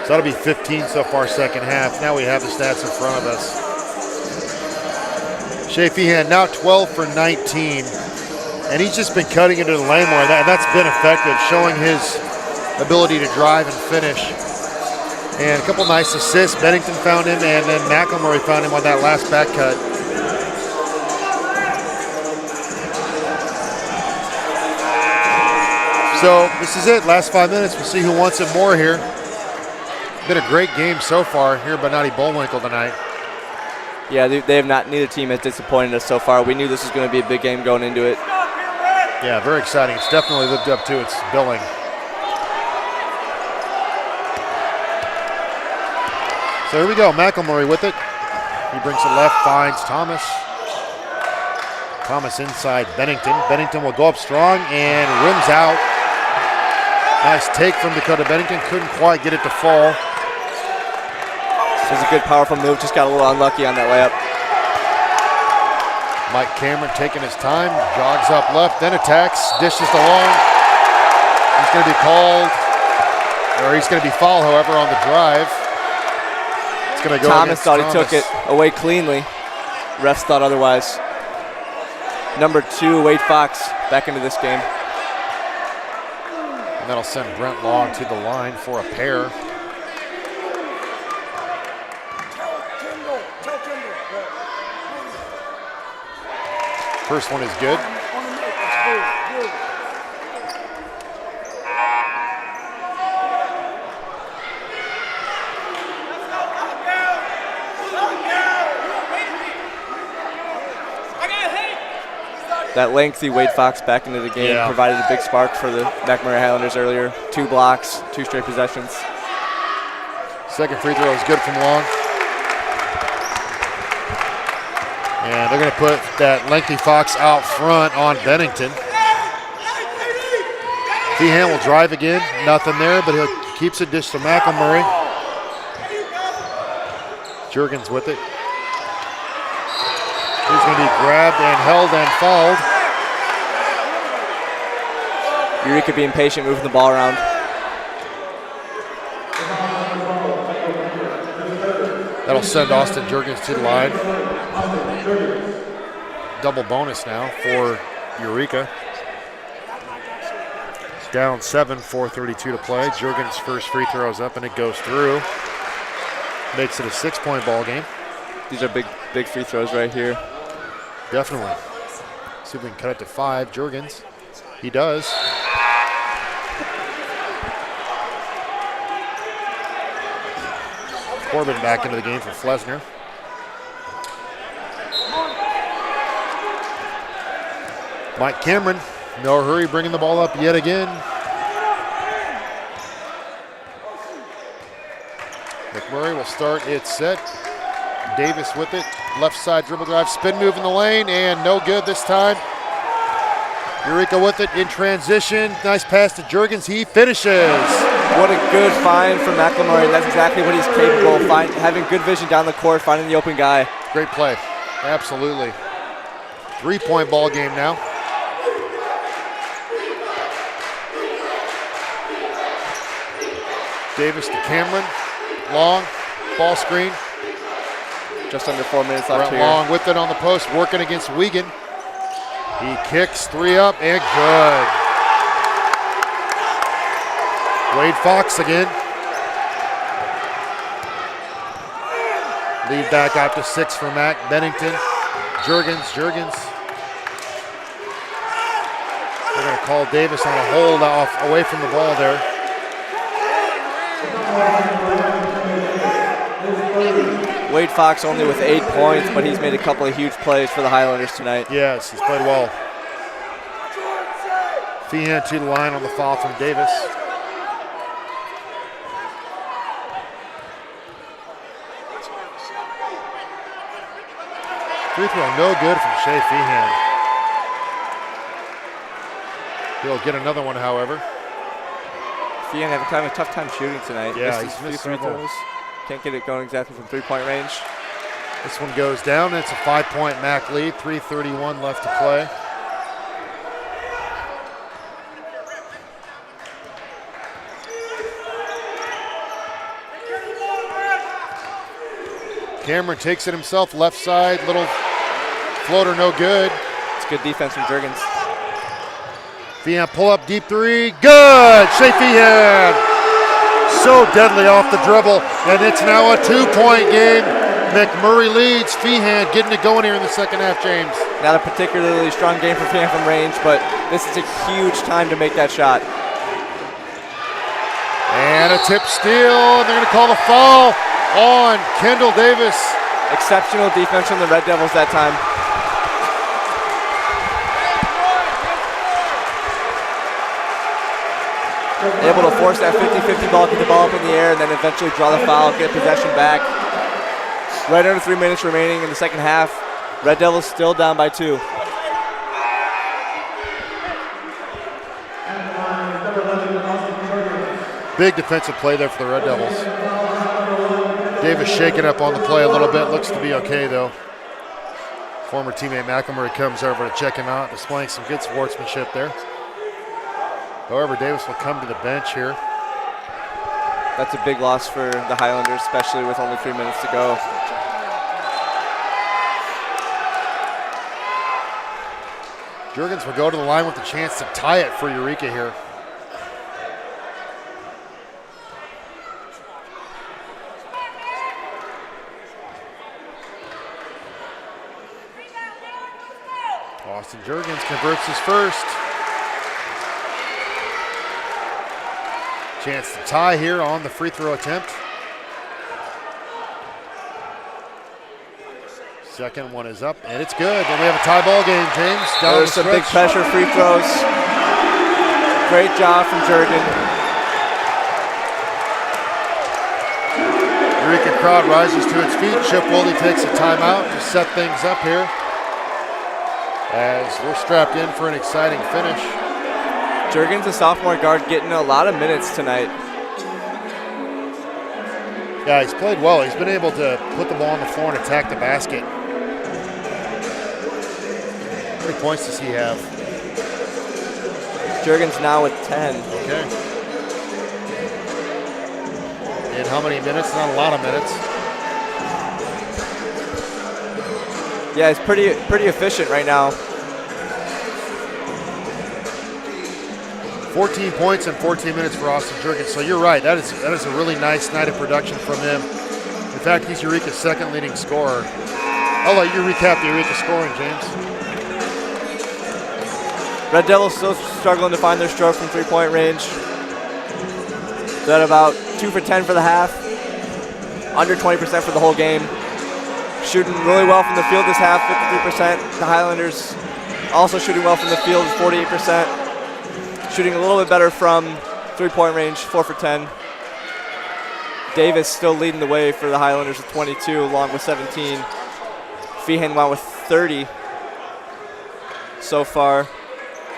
So that'll be 15 so far second half. Now we have the stats in front of us. Shea Feehan now 12 for 19. And he's just been cutting into the lane more, and that's been effective, showing his ability to drive and finish. And a couple nice assists. Bennington found him, and then MacMurray found him on that last back cut. So this is it, last 5 minutes. We'll see who wants it more here. Been a great game so far here at Bonatti Bullwinkle tonight. Yeah, they have not. Neither team has disappointed us so far. We knew this was going to be a big game going into it. Yeah, very exciting. It's definitely lived up to its billing. So here we go, MacMurray with it. He brings it left, finds Thomas. Thomas inside Bennington. Bennington will go up strong and rims out. Nice take from Dakota Bennington. Couldn't quite get it to fall. This was a good, powerful move. Just got a little unlucky on that layup. Mike Cameron taking his time, jogs up left, then attacks, dishes to Long. He's going to be called, or he's going to be fouled, however, on the drive. It's going to go Thomas thought he Thomas. took it away cleanly. Refs thought otherwise. Number 2, Wade Fox, back into this game. And that'll send Brent Long to the line for a pair. First one is good. that lengthy Wade Fox back into the game provided a big spark for the MacMurray Highlanders earlier. 2 blocks, 2 straight possessions. Second free throw is good from Long. And they're going to put that lengthy Fox out front on Bennington. Feehan will drive again. Nothing there, but he keeps it dish to MacMurray. Juergens with it. He's going to be grabbed and held and fouled. Eureka being patient, moving the ball around. That'll send Austin Juergens to the line. Double bonus now for Eureka. Down 7, 4:32 to play. Juergens' first free throw is up and it goes through. Makes it a 6-point ball game. These are big free throws right here. Definitely. See if we can cut it to 5. Juergens. He does. Corbin back into the game for Flesner. Mike Cameron, no hurry, bringing the ball up yet again. MacMurray will start its set. Davis with it, left side dribble drive, spin move in the lane, and no good this time. Eureka with it in transition. Nice pass to Juergens, he finishes. What a good find from MacMurray. That's exactly what he's capable of, having good vision down the court, finding the open guy. Great play, absolutely. 3-point ball game now. Davis to Cameron, Long, ball screen. Just under 4 minutes left here. Long with it on the post, working against Wiegand. He kicks 3 up and good. Wade Fox again. Lead back out to 6 for Mac. Bennington, Juergens. They're going to call Davis on a hold off away from the ball there. Wade Fox only with 8 points, but he's made a couple of huge plays for the Highlanders tonight. Yes, he's played well. Feehan to the line on the foul from Davis. Free throw no good from Shea Feehan. He'll get another one, however. Feehan having kind of a tough time shooting tonight. Yeah, he's missed free several. throws. Can't get it going exactly from 3-point range. This one goes down. It's a 5-point Mac lead. 3:31 left to play. Cameron takes it himself, left side, little floater, no good. It's good defense from Juergens. Feehan pull up deep 3, good! Shea Feehan, so deadly off the dribble, and it's now a 2-point game. MacMurray leads. Feehan getting it going here in the second half, James. Not a particularly strong game for Feehan from range, but this is a huge time to make that shot. And a tip steal, and they're going to call the foul on Kendall Davis. Exceptional defense from the Red Devils that time. Able to force that 50-50 ball, get the ball up in the air, and then eventually draw the foul, get possession back. Right under 3 minutes remaining in the second half. Red Devils still down by 2. Big defensive play there for the Red Devils. Davis shaking up on the play a little bit. Looks to be okay, though. Former teammate MacMurray comes over to check him out, displaying some good sportsmanship there. However, Davis will come to the bench here. That's a big loss for the Highlanders, especially with only 3 minutes to go. Juergens will go to the line with a chance to tie it for Eureka here. Austin Juergens converts his first. Chance to tie here on the free throw attempt. Second one is up, and it's good. Then we have a tie ball game, James. Down There's some big pressure free throws. Great job from Jurgen. Eureka crowd rises to its feet. Chip Wilde takes a timeout to set things up here as we're strapped in for an exciting finish. Jurgen's a sophomore guard getting a lot of minutes tonight. Yeah, he's played well. He's been able to put the ball on the floor and attack the basket. How many points does he have? Jurgen's now with 10. Okay. In how many minutes? Not a lot of minutes. Yeah, he's pretty efficient right now. 14 points in 14 minutes for Austin Jurgen. So you're right. That is a really nice night of production from him. In fact, he's Eureka's second leading scorer. I'll let you recap the Eureka scoring, James. Red Devils still struggling to find their stroke from three-point range. They're at about 2 for 10 for the half. Under 20% for the whole game. Shooting really well from the field this half, 53%. The Highlanders also shooting well from the field, 48%. Shooting a little bit better from three-point range, 4 for 10. Davis still leading the way for the Highlanders with 22, along with 17. Feehan went with 30 so far.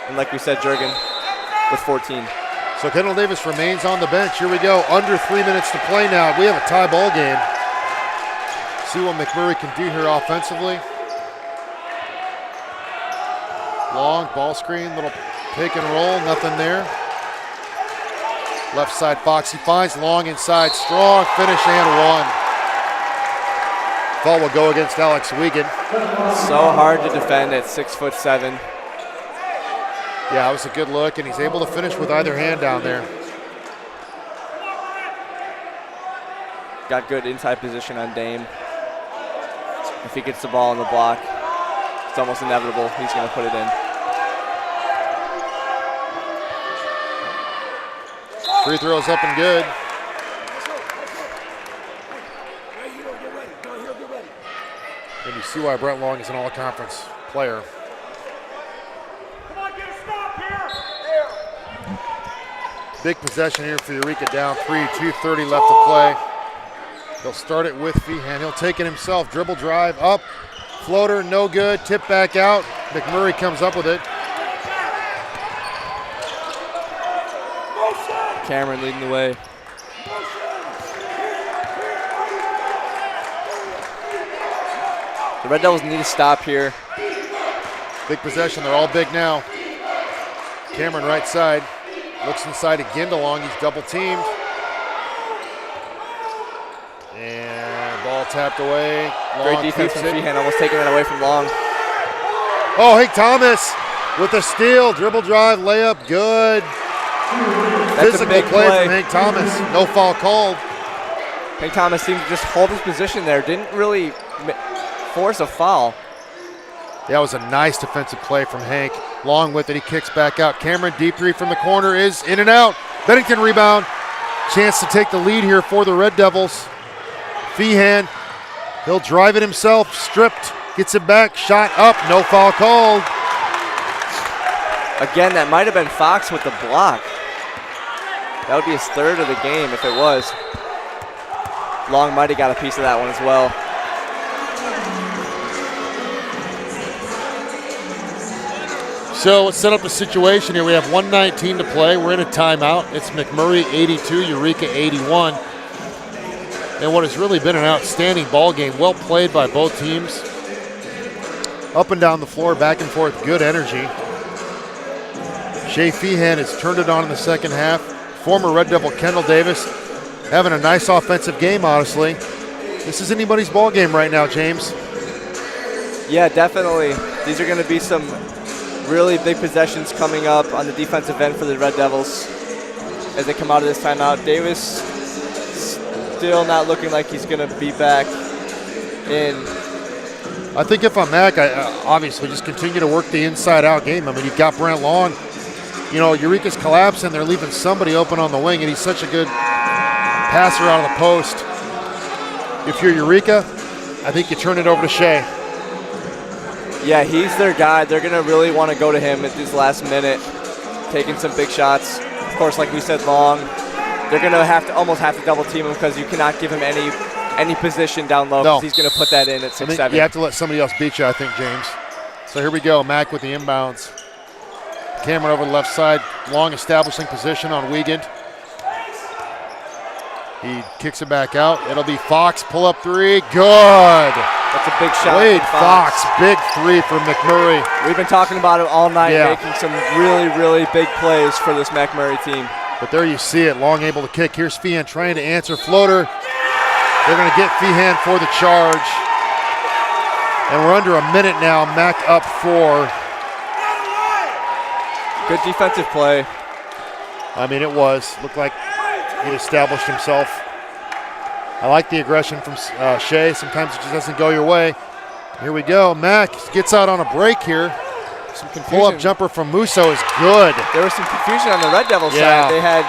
And like we said, Jurgen with 14. So Kendall Davis remains on the bench. Here we go. Under 3 minutes to play now. We have a tie ball game. See what MacMurray can do here offensively. Long ball screen, little pick and roll, nothing there. Left side, Fox, he finds Long inside, strong finish and one. Ball will go against Alex Wiegand. So hard to defend at 6'7". Yeah, it was a good look, and he's able to finish with either hand down there. Got good inside position on Dame. If he gets the ball on the block, it's almost inevitable he's going to put it in. Free throws up and good. And you see why Brett Long is an all-conference player. Big possession here for Eureka, down 3, 2:30 left to play. They'll start it with Feehan. He'll take it himself. Dribble drive up. Floater, no good. Tip back out. MacMurray comes up with it. Cameron leading the way. The Red Devils need a stop here. Big possession. They're all big now. Cameron right side. Looks inside again to Long. He's double teamed. And ball tapped away. Long Great defense from Feehan, almost taking that away from Long. Oh, Hank Thomas with a steal. Dribble drive, layup, good. That's Physical a big play play from Hank Thomas. No foul called. Hank Thomas seemed to just hold his position there. Didn't really force a foul. That was a nice defensive play from Hank. Long with it, he kicks back out. Cameron, deep three from the corner is in and out. Bennington rebound. Chance to take the lead here for the Red Devils. Feehan, he'll drive it himself, stripped, gets it back, shot up, no foul called. Again, that might have been Fox with the block. That would be his third of the game if it was. Long might have got a piece of that one as well. So let's set up the situation here. We have 1:19 to play. We're in a timeout. It's MacMurray 82, Eureka 81. And what has really been an outstanding ball game. Well played by both teams. Up and down the floor, back and forth, good energy. Shea Feehan has turned it on in the second half. Former Red Devil Kendall Davis having a nice offensive game, honestly. This is anybody's ball game right now, James. Yeah, definitely. These are going to be some really big possessions coming up on the defensive end for the Red Devils as they come out of this timeout. Davis still not looking like he's going to be back in. I think if I'm Mac, I obviously just continue to work the inside-out game. I mean, you've got Brent Long. You know, Eureka's collapsing. They're leaving somebody open on the wing, and he's such a good passer out of the post. If you're Eureka, I think you turn it over to Shea. Yeah, he's their guy. They're going to really want to go to him at this last minute, taking some big shots. Of course, like we said, long. They're going to almost have to double team him because you cannot give him any position down low because he's going to put that in at 6'7". You have to let somebody else beat you, I think, James. So here we go, Mac with the inbounds. Cameron over the left side, long establishing position on Wiegand. He kicks it back out. It'll be Fox, pull up three, good. That's a big shot. Wade Fox, big three from MacMurray. We've been talking about it all night, making some really, really big plays for this MacMurray team. But there you see it, Long able to kick. Here's Feehan trying to answer floater. They're going to get Feehan for the charge. And we're under a minute now, Mac up 4. Good defensive play. I mean, it looked like he'd established himself. I like the aggression from Shea. Sometimes it just doesn't go your way. Here we go. Mac gets out on a break here. Some confusion. Pull-up jumper from Musso is good. There was some confusion on the Red Devils side. They had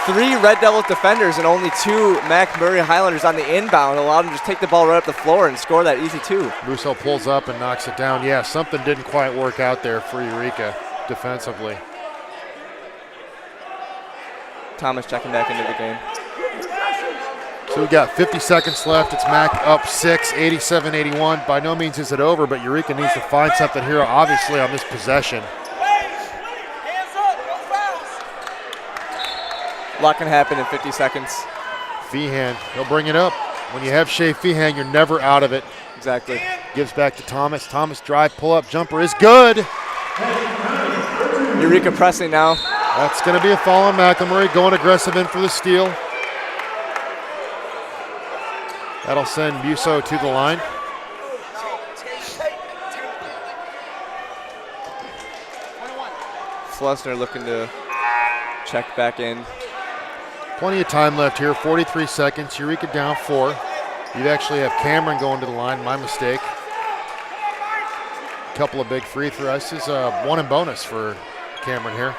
3 Red Devils defenders and only 2 MacMurray Highlanders on the inbound. Allowed them to just take the ball right up the floor and score that easy 2. Musso pulls up and knocks it down. Yeah, something didn't quite work out there for Eureka defensively. Thomas checking back into the game. So we got 50 seconds left. It's Mac up 6, 87-81. By no means is it over, but Eureka needs to find something here, obviously, on this possession. A lot can happen in 50 seconds. Feehan, he'll bring it up. When you have Shea Feehan, you're never out of it. Exactly. Gives back to Thomas. Thomas drive, pull-up jumper is good. Eureka pressing now. That's going to be a foul on MacMurray, going aggressive in for the steal. That'll send Musso to the line. Flesner looking to check back in. Plenty of time left here, 43 seconds. Eureka down 4. You'd actually have Cameron going to the line, my mistake. Couple of big free throws. This is 1 in bonus for Cameron here.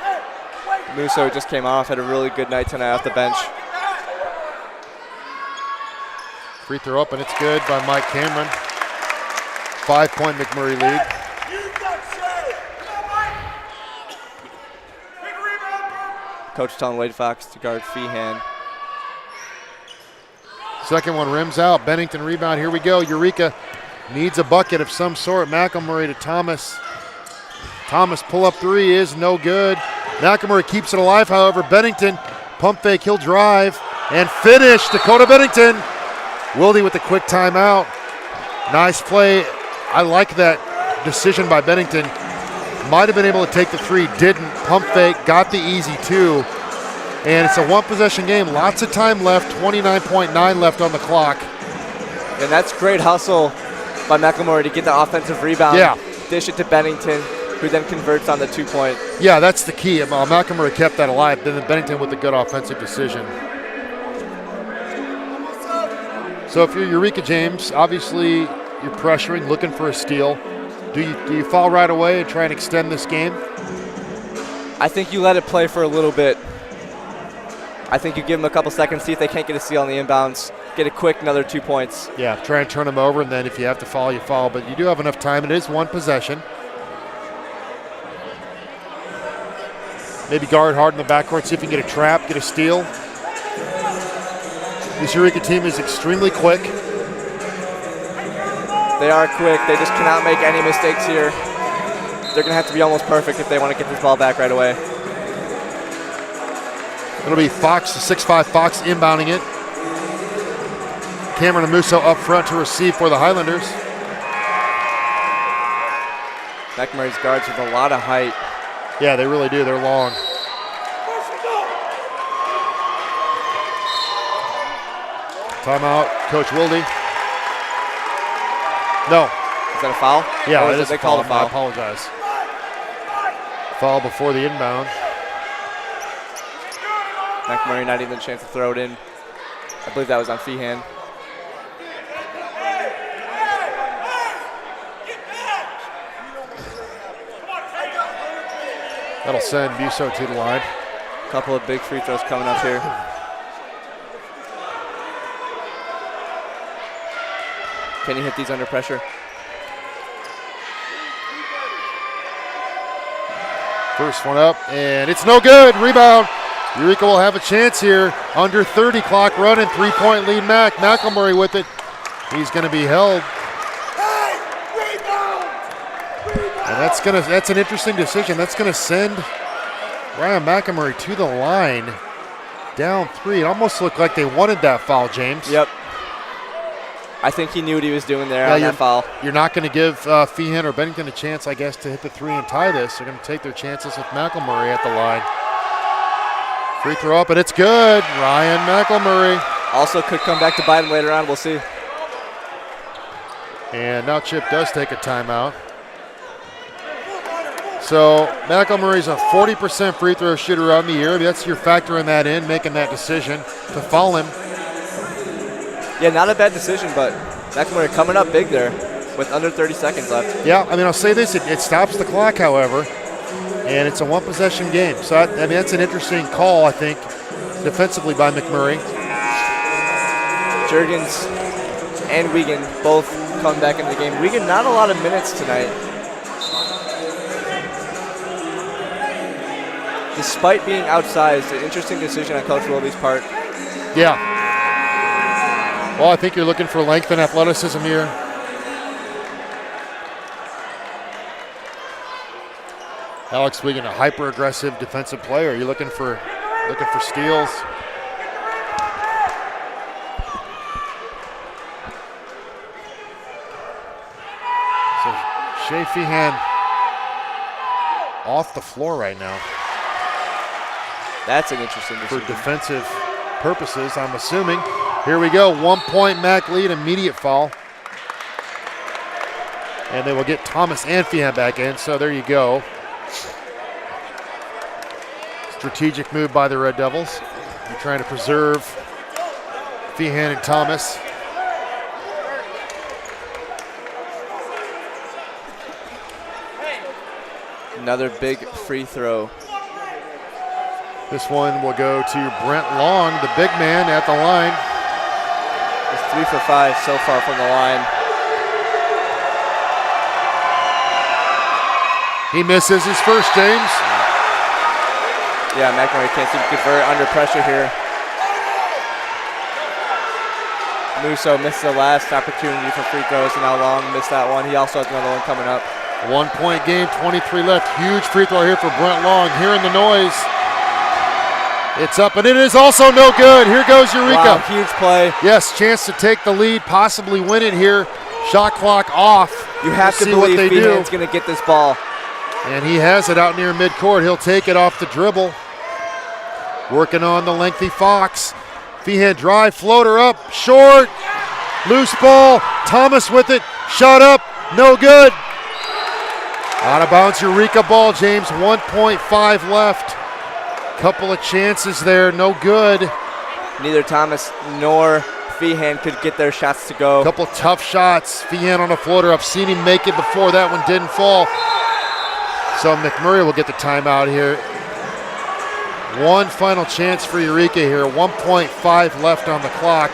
Musso just came off, had a really good night tonight off the bench. Free throw up, and it's good by Mike Cameron. 5-point MacMurray lead. Coach telling Wade Fox to guard Feehan. Second one rims out. Bennington rebound. Here we go. Eureka needs a bucket of some sort. MacMurray to Thomas. Thomas pull up 3 is no good. MacMurray keeps it alive, however. Bennington pump fake, he'll drive and finish. Dakota Bennington. Wilde with the quick timeout. Nice play. I like that decision by Bennington. Might have been able to take the 3, didn't. Pump fake, got the easy 2. And it's a 1-possession game. Lots of time left, 29.9 left on the clock. And that's great hustle by MacMurray to get the offensive rebound. Yeah. Dish it to Bennington, who then converts on the 2-point. Yeah, that's the key. MacMurray kept that alive. Then Bennington with a good offensive decision. So if you're Eureka, James, obviously you're pressuring, looking for a steal. Do you foul right away and try and extend this game? I think you let it play for a little bit. I think you give them a couple seconds, see if they can't get a steal on the inbounds. Get a quick another 2 points. Yeah, try and turn them over, and then if you have to foul, you foul. But you do have enough time. It is 1 possession. Maybe guard hard in the backcourt, see if you can get a trap, get a steal. This Eureka team is extremely quick. They are quick. They just cannot make any mistakes here. They're going to have to be almost perfect if they want to get this ball back right away. It'll be Fox, the 6'5 Fox inbounding it. Cameron and Musso up front to receive for the Highlanders. MacMurray's guards with a lot of height. Yeah, they really do. They're long. Timeout, Coach Wilde. No. Is that a foul? Yeah, or it is they called a foul. I apologize. Foul before the inbound. MacMurray not even a chance to throw it in. I believe that was on Feehan. That'll send Musso to the line. A couple of big free throws coming up here. Can you hit these under pressure? First one up, and it's no good. Rebound. Eureka will have a chance here. Under 30, clock running, 3-point lead Mac. McMurray with it. He's going to be held. And that's an interesting decision. That's going to send Ryan McMurray to the line. Down 3. It almost looked like they wanted that foul, James. Yep. I think he knew what he was doing there on that foul. You're not going to give Feehan or Bennington a chance, I guess, to hit the 3 and tie this. They're going to take their chances with McMurray at the line. Free throw up, and it's good. Ryan McMurray. Also could come back to bite him later on. We'll see. And now Chip does take a timeout. So McMurray's a 40% free throw shooter on the year. That's your factoring that in, making that decision to foul him. Yeah, not a bad decision, but McMurray coming up big there with under 30 seconds left. Yeah, I mean, I'll say this. It stops the clock, however, and it's a one-possession game. So, I mean, that's an interesting call, I think, defensively by McMurray. Juergens and Wiegand both come back into the game. Wiegand, not a lot of minutes tonight. Despite being outsized, an interesting decision on Coach Wilby's part. Yeah. Well, I think you're looking for length and athleticism here. Alex Wiegand, a hyper-aggressive defensive player. You're looking for steals. So Shea Feehan off the floor right now. That's an interesting decision. For defensive purposes, I'm assuming. Here we go, 1-point Mac lead, immediate foul. And they will get Thomas and Feehan back in, so there you go. Strategic move by the Red Devils. They're trying to preserve Feehan and Thomas. Another big free throw. This one will go to Brent Long, the big man at the line. He's 3 for 5 so far from the line. He misses his first, James. Yeah, McMurray can't seem to convert under pressure here. Musso missed the last opportunity for free throws, and now Long missed that one. He also has another one coming up. 1-point game, 23 left. Huge free throw here for Brent Long. Hearing the noise. It's up, and it is also no good. Here goes Eureka. Wow, huge play. Yes, chance to take the lead, possibly win it here. Shot clock off. You have to believe Feehan's going to get this ball. And he has it out near midcourt. He'll take it off the dribble. Working on the lengthy Fox. Feehan drive, floater up, short. Loose ball. Thomas with it. Shot up, no good. Out of bounds, Eureka ball, James. 1.5 left. Couple of chances there, no good. Neither Thomas nor Feehan could get their shots to go. Couple tough shots. Feehan on a floater. I've seen him make it before. That one didn't fall. So McMurray will get the timeout here. One final chance for Eureka here. 1.5 left on the clock.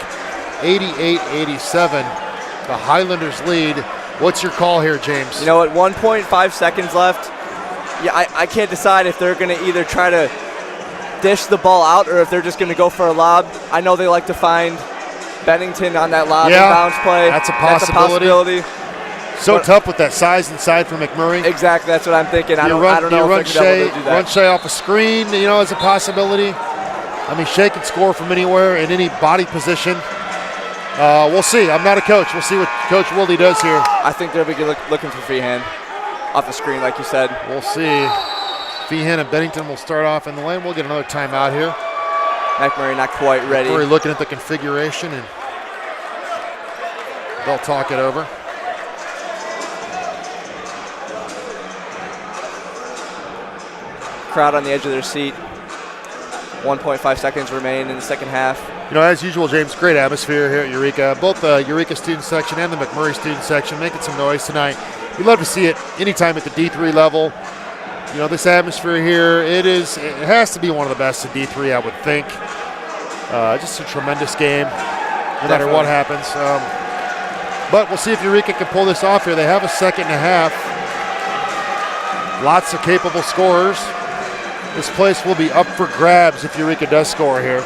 88-87. The Highlanders lead. What's your call here, James? You know what? 1.5 seconds left. Yeah, I can't decide if they're going to either try to dish the ball out or if they're just going to go for a lob. I know they like to find Bennington on that lob and bounce play. That's a possibility. So tough with that size inside for McMurray. Exactly, that's what I'm thinking. I don't know if they're going to do that. Run Shea off a screen, as a possibility. I mean, Shea can score from anywhere in any body position. We'll see. I'm not a coach. We'll see what Coach Wildy does here. I think they'll be looking for Feehan off the screen, like you said. We'll see. Feehan and Bennington will start off in the lane. We'll get another timeout here. McMurray not quite ready. McMurray looking at the configuration, and they'll talk it over. Crowd on the edge of their seat. 1.5 seconds remain in the second half. As usual, James, great atmosphere here at Eureka. Both the Eureka student section and the MacMurray student section making some noise tonight. We'd love to see it anytime at the D3 level. This atmosphere here, it has to be one of the best in D3, I would think. Just a tremendous game, no matter what happens. But we'll see if Eureka can pull this off here. They have a second and a half. Lots of capable scorers. This place will be up for grabs if Eureka does score here.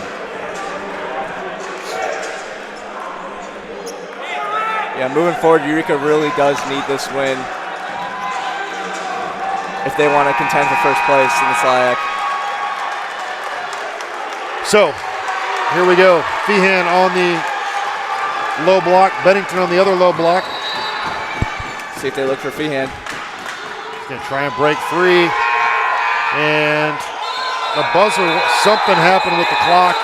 Yeah, moving forward, Eureka really does need this win if they want to contend for first place in the SLIAC. So, here we go. Feehan on the low block, Bennington on the other low block. See if they look for Feehan. He's going to try and break free. And the buzzer, something happened with the clock.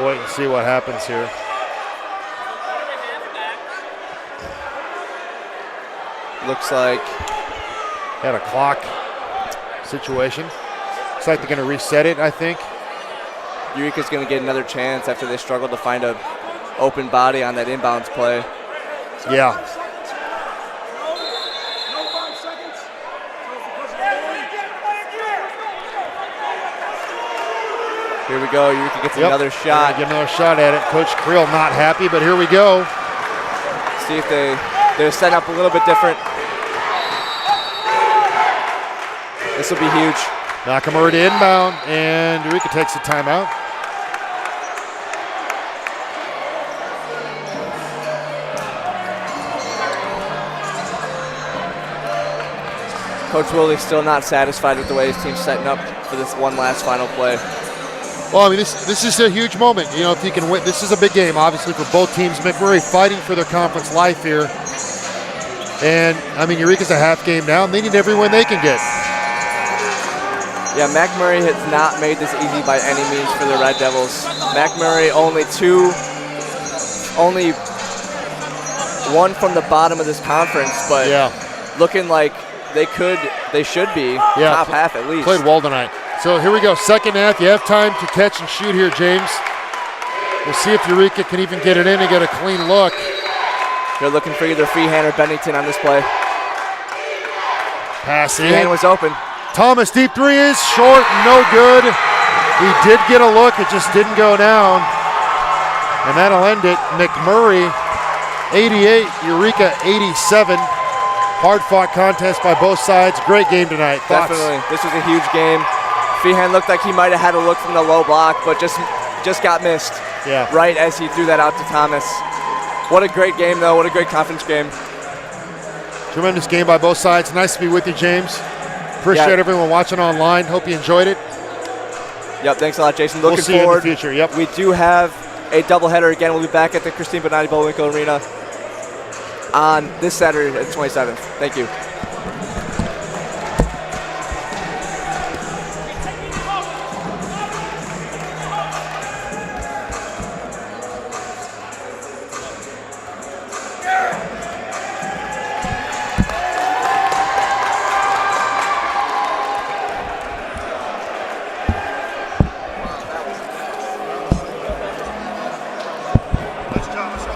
Wait and see what happens here. Looks like Had a clock situation. Looks like they're going to reset it, I think. Eureka's going to get another chance after they struggled to find a open body on that inbounds play. Yeah. Here we go. Eureka gets another shot. Get another shot at it. Coach Creel not happy, but here we go. See if they're setting up a little bit different. This will be huge. MacMurray to inbound, and Eureka takes the timeout. Coach Willie still not satisfied with the way his team's setting up for this one last final play. Well, I mean, this is a huge moment. You know, if you can win, this is a big game, obviously, for both teams. MacMurray fighting for their conference life here. And, I mean, Eureka's a half game down. They need every win they can get. Yeah, MacMurray has not made this easy by any means for the Red Devils. MacMurray only one from the bottom of this conference, but looking like they should be top half at least. Played well tonight. So here we go, second half. You have time to catch and shoot here, James. We'll see if Eureka can even get it in and get a clean look. They're looking for either Feehan or Bennington on this play. Pass in. Feehan was open. Thomas, deep three is short, no good. He did get a look, it just didn't go down. And that'll end it. MacMurray, 88, Eureka, 87. Hard-fought contest by both sides. Great game tonight. Thoughts? Definitely. This was a huge game. Feehan looked like he might have had a look from the low block, but just got missed. Yeah. Right as he threw that out to Thomas. What a great game, though. What a great conference game. Tremendous game by both sides. Nice to be with you, James. Appreciate everyone watching online. Hope you enjoyed it. Yep, thanks a lot, Jason. We'll Looking see forward. you in the future. Yep. We do have a doubleheader again. We'll be back at the Christine Bonatti Bullwinkle Arena on this Saturday, the 27th. Thank you. Nice job.